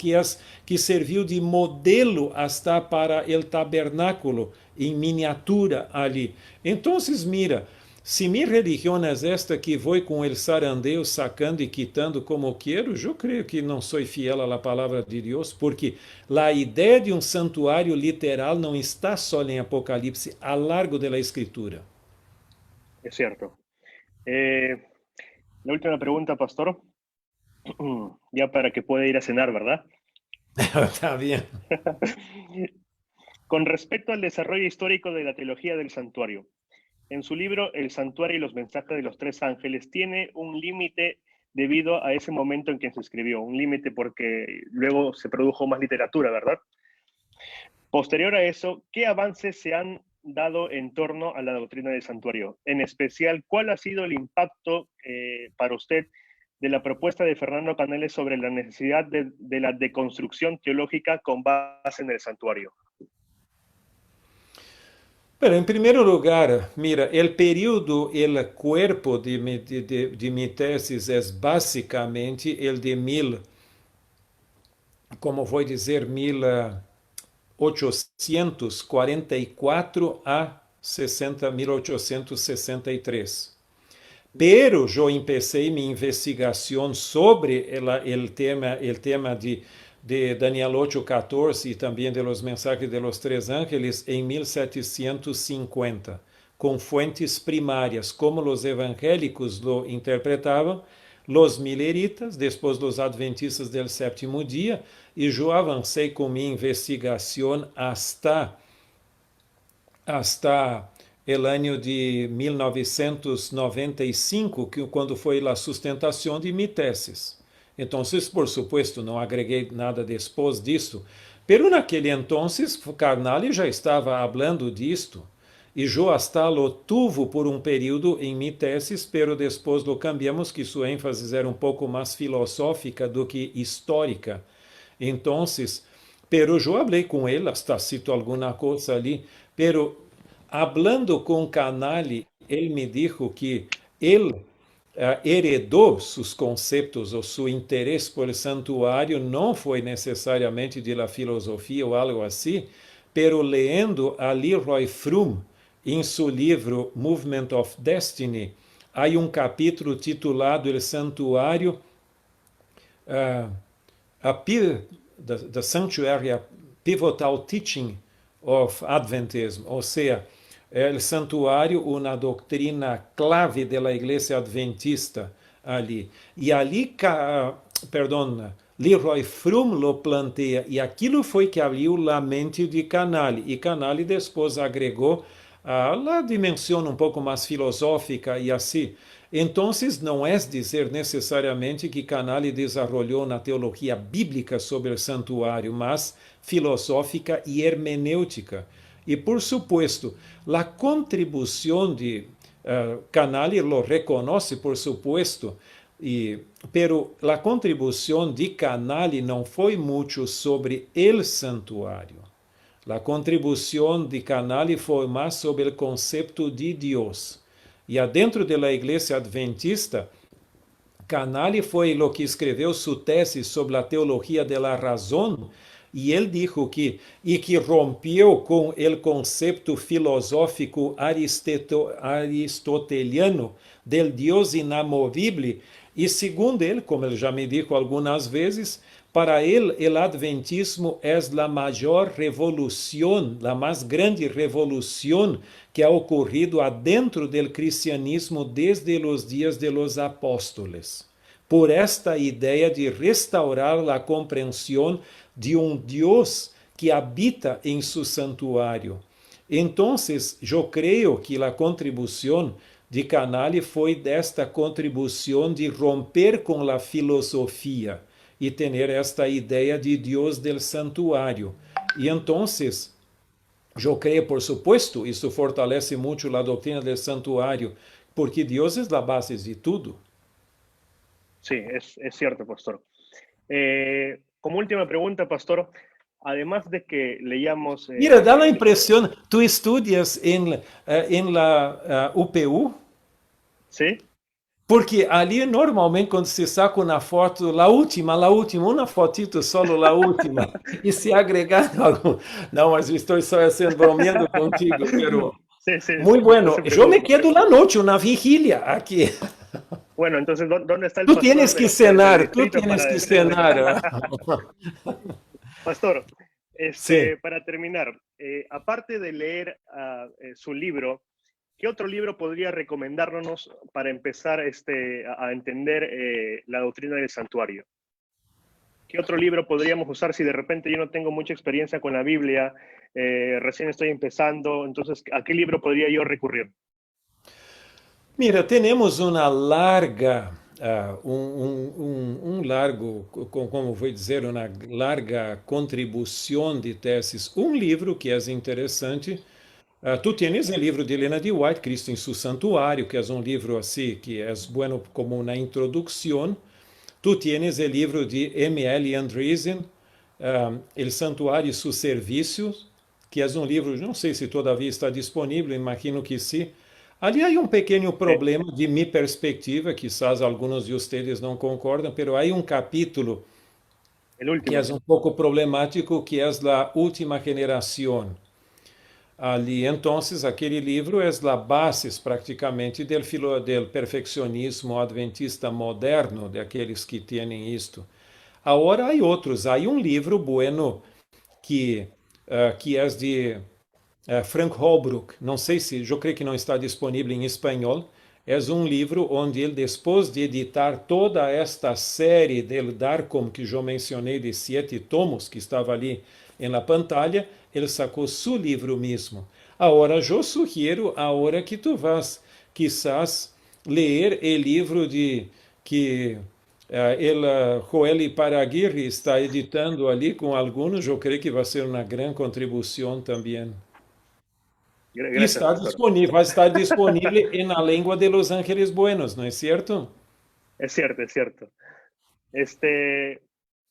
que serviu de modelo hasta para o tabernáculo, em miniatura ali. Então, mira, se minha religião é esta que vou com el sarandeu sacando e quitando como quero, eu creio que não sou fiel à palavra de Deus, porque a ideia de um santuário literal não está só em Apocalipse, ao largo da escritura. Es cierto. La última pregunta, pastor. Ya para que pueda ir a cenar, ¿verdad? Está bien. Con respecto al desarrollo histórico de la teología del santuario, en su libro El santuario y los mensajes de los tres ángeles tiene un límite debido a ese momento en que se escribió, un límite porque luego se produjo más literatura, ¿verdad? Posterior a eso, ¿qué avances se han dado en torno a la doctrina del santuario? En especial, ¿cuál ha sido el impacto para usted de la propuesta de Fernando Canales sobre la necesidad de la deconstrucción teológica con base en el santuario? Pero, em primeiro lugar, mira, o período, o corpo de minha tese é basicamente o de como vou dizer, 1844 a 1863. Pero eu empecé minha investigação sobre o tema de Daniel 8:14 e também de los mensajes de los tres ángeles em 1750, com fuentes primárias, como os evangélicos lo interpretavam, los mileritas, depois los adventistas del sétimo dia, e eu avancei com minha investigação hasta o ano de 1995, quando foi a sustentação de minha tese. Então, por supuesto, não agreguei nada depois disso, pero naquele entonces, Carnale já estava falando disto, e eu hasta lo tuve por um período em minha tese, pero depois lo cambiamos, que sua ênfase era um pouco mais filosófica do que histórica. Então, pero eu falei com ele, hasta cito alguma coisa ali, pero hablando com Canale, ele me dijo que ele heredou seus conceitos ou seu interesse por santuário não foi necessariamente de la filosofia ou algo assim, pero lendo a Leroy Fromm em seu livro Movement of Destiny, há um capítulo titulado El Santuário, the Sanctuary, a Pivotal Teaching of Adventism, ou seja, o santuário, uma doutrina clave da igreja adventista ali. E ali, Leroy Fromm lo planteia, e aquilo foi que abriu a mente de Canale, e Canale depois agregou a dimensão um pouco mais filosófica e assim. Então, não é dizer necessariamente que Canale desenvolveu uma teologia bíblica sobre o santuário, mas filosófica e hermenêutica. E, por supuesto, a contribuição de Canale lo reconoce, por supuesto, pero a contribuição de Canale não foi muito sobre o santuário. A contribuição de Canale foi mais sobre o conceito de Deus. E dentro da igreja adventista, Canale foi o que escreveu sua tese sobre a teologia da razão, e ele disse que rompeu com o conceito filosófico aristoteliano del Deus inamovível, e segundo ele, como ele já me disse algumas vezes, para ele o adventismo é a maior revolução, a mais grande revolução que ha ocorrido adentro do cristianismo desde os dias de los apóstoles, por esta ideia de restaurar a compreensão de um Deus que habita em su santuário. Entonces, eu creio que a contribuição de Canale foi desta contribuição de romper com a filosofia e ter esta ideia de Deus del santuário. E entonces, eu creio, por supuesto, isso fortalece muito a doutrina del santuário, porque Deus é a base de tudo. Sí, es cierto, pastor. Como última pregunta, pastor, además de que leíamos... Mira, dá a impressão, tu estudias em la UPU? ¿Sí? Porque ali, normalmente, quando se saca uma foto, a última, uma fotito, solo a última, e se agregar algum... Não, mas estou só sendo bromeando contigo, pero... Sí, sí, Muy no bueno. se Yo me preocupe. quedo la noche, una vigilia aquí. Bueno, entonces, ¿dónde está el Tú pastor tienes que del cenar, tú distrito tienes para que decirle? cenar. Pastor, Sí. para terminar, aparte de leer su libro, ¿qué otro libro podría recomendarnos para empezar a entender la doctrina del santuario? ¿Qué otro libro podríamos usar si de repente yo no tengo mucha experiencia con la Biblia, recién estoy empezando? Entonces, ¿a qué libro podría yo recurrir? Mira, temos uma larga, largo, como vou dizer, uma larga contribuição de teses. Um livro que é interessante. Tu tienes o livro de Helena de White, Cristo em su Santuário, que é um livro assim que é bueno como uma introdução. Tu tienes o livro de M.L. Andreessen, El Santuário e sus Servicios, que é um livro, não sei se todavia está disponível, imagino que sim. Ali há um pequeno problema de minha perspectiva, quizás alguns de vocês não concordam, mas há um capítulo El que é último. um pouco problemático, que é a última geração. Ali, então, aquele livro é a base praticamente del perfeccionismo adventista moderno, daqueles que têm isto. Agora há outros. Há um livro bueno que é de Frank Holbrook. Não sei se, eu creio que não está disponível em espanhol. É um livro onde ele, depois de editar toda esta série del Darkom, que eu mencionei, de 7 tomos, que estava ali na pantalla, ele sacou seu livro mesmo. Agora, eu sugiro agora que tu vás, quizás, ler o livro que Joel Paraguirre está editando ali com alguns. Eu creio que vai ser uma grande contribuição também. E Gracias, está pastor. disponível, vai estar disponível na língua de Los Ángeles Buenos, não é certo? Es cierto, es cierto.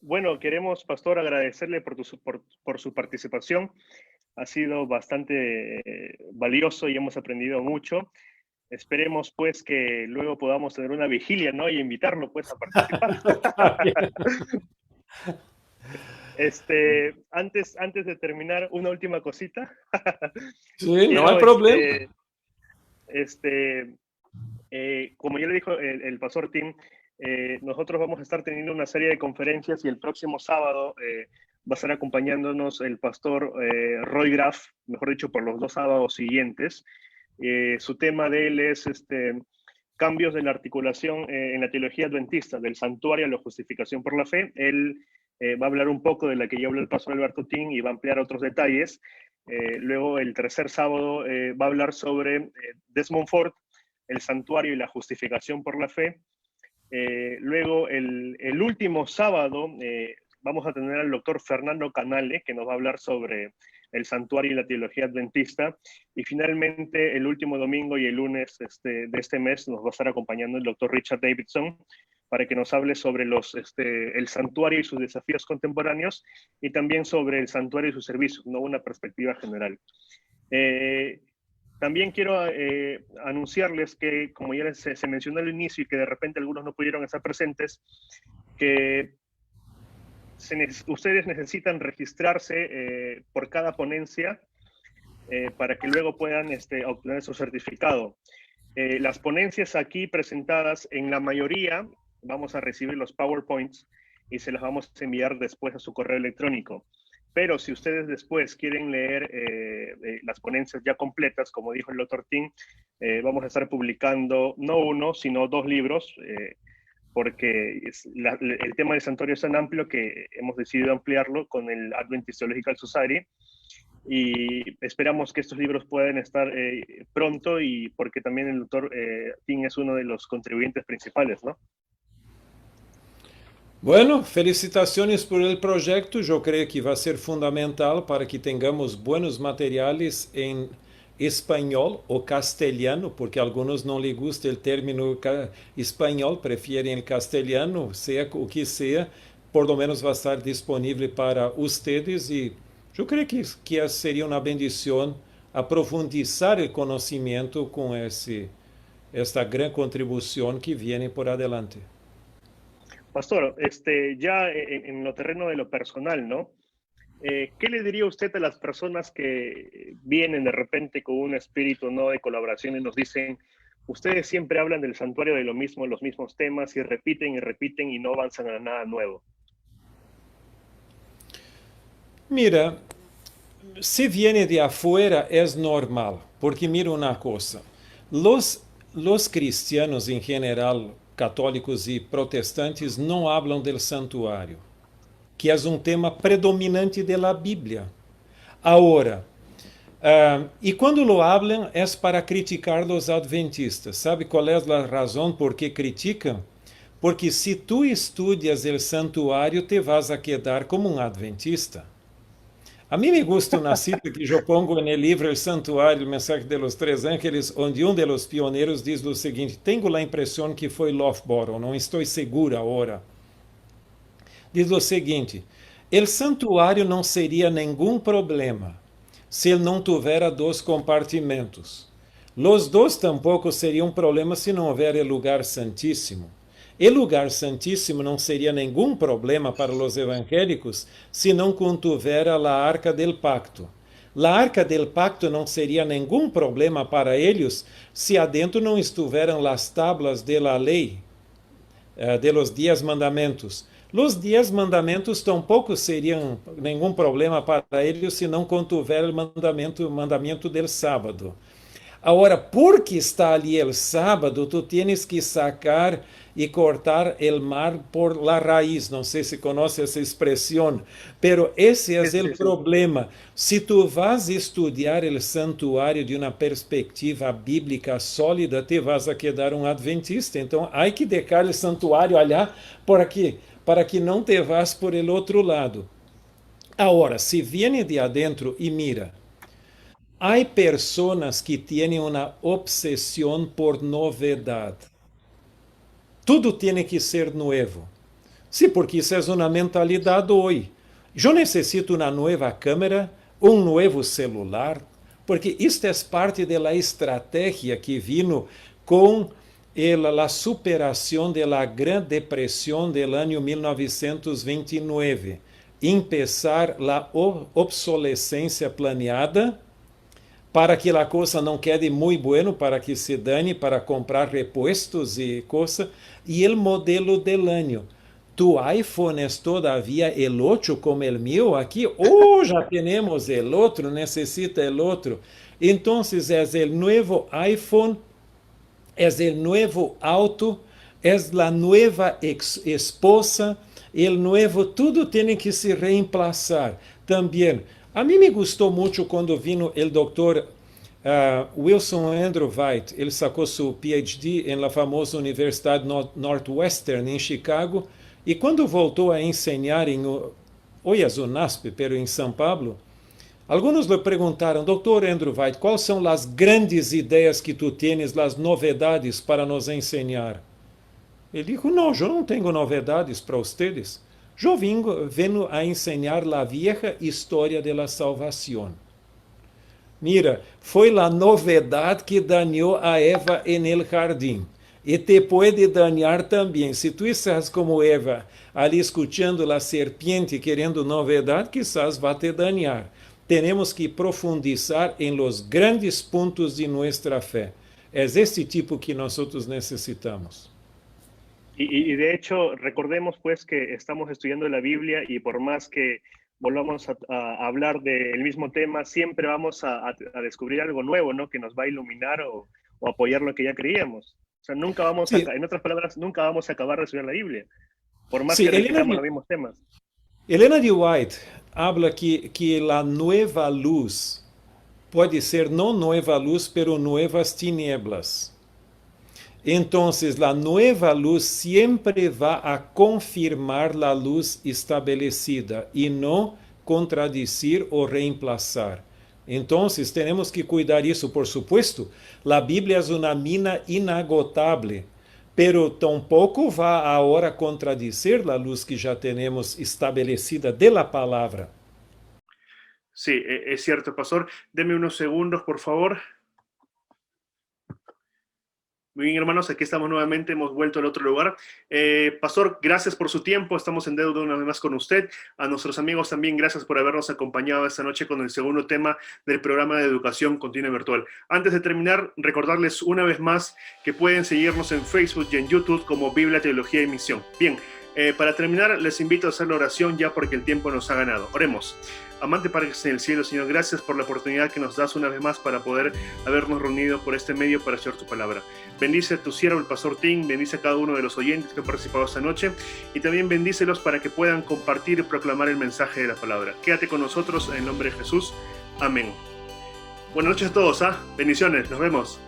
Bueno, queremos, pastor, agradecerle por su participación. Ha sido bastante valioso y hemos aprendido mucho. Esperemos, pues, que luego podamos tener una vigilia, ¿no? Y invitarlo, pues, a participar. Antes de terminar, una última cosita. Sí, no hay problema. Como ya le dijo el pastor Tim, nosotros vamos a estar teniendo una serie de conferencias y el próximo sábado va a estar acompañándonos el pastor Roy Graff, mejor dicho, por los 2 sábados siguientes. Su tema de él es cambios de la articulación en la teología adventista, del santuario a la justificación por la fe. Él va a hablar un poco de la que ya habló el pastor Alberto Tim y va a ampliar otros detalles. Luego, el tercer sábado va a hablar sobre Desmond Ford, el santuario y la justificación por la fe. Luego, el último sábado, vamos a tener al doctor Fernando Canale, que nos va a hablar sobre el santuario y la teología adventista. Y finalmente, el último domingo y el lunes de este mes nos va a estar acompañando el doctor Richard Davidson para que nos hable sobre el santuario y sus desafíos contemporáneos y también sobre el santuario y sus servicios, ¿no? Una perspectiva general. También quiero anunciarles que, como ya se mencionó al inicio y que de repente algunos no pudieron estar presentes, que ustedes necesitan registrarse por cada ponencia para que luego puedan obtener su certificado. Las ponencias aquí presentadas, en la mayoría, vamos a recibir los PowerPoints y se los vamos a enviar después a su correo electrónico. Pero si ustedes después quieren leer las ponencias ya completas, como dijo el doctor Tim, vamos a estar publicando no 1, sino 2 libros. porque el tema del santuario es tan amplio que hemos decidido ampliarlo con el Adventist Theological Society, y esperamos que estos libros puedan estar pronto, y porque también el doctor Tim es uno de los contribuyentes principales, ¿no? Bueno, felicitações por el projeto. Eu creio que vai ser fundamental para que tenhamos buenos materiais em espanhol ou castelhano, porque a alguns não lhe gusta o término espanhol, preferem o castelhano, seja o que seja, por lo menos vai estar disponível para ustedes, e eu creio que seria uma bendição aprofundizar o conhecimento com esta grande contribuição que vem por adelante. Pastor, ya en lo terreno de lo personal, ¿no? ¿Qué le diría usted a las personas que vienen de repente con un espíritu, ¿no?, de colaboración y nos dicen, ustedes siempre hablan del santuario de lo mismo, los mismos temas, y repiten y no avanzan a nada nuevo? Mira, se viene de afuera es normal, porque mira una cosa, los cristianos en general, católicos e protestantes, não hablam del santuário, que é um tema predominante de la Bíblia. Agora, e quando lo hablan é para criticar los adventistas. ¿Sabe qual é a razão por que criticam? Porque se tu estudias el santuário, te vas a quedar como um adventista. A mim me gusta uma cita que eu pongo no livro El Santuário, o Mensaje de los Tres Ángeles, onde um dos pioneiros diz o seguinte: tenho a impressão que foi Loughborough, não estou seguro agora. Diz o seguinte: el santuário não seria nenhum problema se ele não tivesse dois compartimentos. Los dois tampouco seriam um problema se não houver el lugar santíssimo. O lugar santíssimo não seria nenhum problema para os evangélicos se não contivera a arca del pacto. A arca del pacto não seria nenhum problema para eles se adentro não estiveram as tablas de la lei, de los 10 mandamentos. Os 10 mandamentos tampouco seriam nenhum problema para eles se não contiver o mandamento del sábado. Agora, porque está ali el sábado, tu tienes que sacar e cortar el mar por la raíz. Não sei se conhece essa expressão, pero esse é o problema. Se tu vas estudar el santuário de uma perspectiva bíblica sólida, te vas a quedar um adventista. Então, há que deixar o santuário allá para que não te vas por el outro lado. Agora, se viene de adentro e mira, há pessoas que têm uma obsessão por novidade. Tudo tem que ser novo. Sim, porque isso é uma mentalidade hoje. Eu necessito uma nova câmera, um novo celular, porque isto é parte da estratégia que vino com a superação da Grande Depressão do ano 1929. Empezar a obsolescência planeada, para que a coisa não quede muito bueno, para que se dane, para comprar repuestos e coisa, e o modelo del ano. Tu iPhone é todavia el 8 como el meu aqui? Oh, já temos el outro, necessita el outro. Então, é o novo iPhone, é o novo auto, é a nova esposa, o novo, tudo tem que se reemplazar. Também, a mim me gostou muito quando vino o Dr. Wilson Andrew White. Ele sacou seu PhD na famosa Universidade Northwestern em Chicago, e quando voltou a ensinar hoje é UNASP, pero em São Paulo, alguns lhe perguntaram: Dr. Andrew White, quais são as grandes ideias que tu tens, as novidades para nos ensinar? Ele disse: não, eu não tenho novidades para vocês. Eu venho a ensinar a vieja história da salvação. Mira, foi a novidade que dañou a Eva en el jardim. E te pode dañar também. Se tu estás como Eva, ali escutando a serpiente querendo novidade, quizás vai te dañar. Temos que profundizar em los grandes pontos de nossa fé. É este tipo que nós necessitamos. Y de hecho, recordemos pues que estamos estudiando la Biblia, y por más que volvamos a hablar del mismo tema, siempre vamos a descubrir algo nuevo, ¿no?, que nos va a iluminar o apoyar lo que ya creíamos. O sea, nunca vamos Sí. en otras palabras, nunca vamos a acabar de estudiar la Biblia, por más Sí, que repitamos los mismos temas. Helena de White habla que la nueva luz pode ser não nueva luz, pero nuevas tinieblas. Entonces, la nueva luz siempre va a confirmar la luz establecida y no contradecir o reemplazar. Entonces, tenemos que cuidar isso, por supuesto. La Biblia es una mina inagotable, pero tampoco va ahora a contradizer la luz que ya tenemos establecida de la palabra. Sí, es cierto, pastor. Deme unos segundos, por favor. Muy bien, hermanos, aquí estamos nuevamente, hemos vuelto al otro lugar. Pastor, gracias por su tiempo, estamos en deuda una vez más con usted. A nuestros amigos también, gracias por habernos acompañado esta noche con el segundo tema del programa de educación continua virtual. Antes de terminar, recordarles una vez más que pueden seguirnos en Facebook y en YouTube como Biblia, Teología y Misión. Bien, para terminar, les invito a hacer la oración ya porque el tiempo nos ha ganado. Oremos. Amante Padre que está en el cielo, Señor, gracias por la oportunidad que nos das una vez más para poder habernos reunido por este medio para estudiar tu palabra. Bendice a tu siervo, el pastor Tim, bendice a cada uno de los oyentes que han participado esta noche y también bendícelos para que puedan compartir y proclamar el mensaje de la palabra. Quédate con nosotros en el nombre de Jesús. Amén. Buenas noches a todos, bendiciones, nos vemos.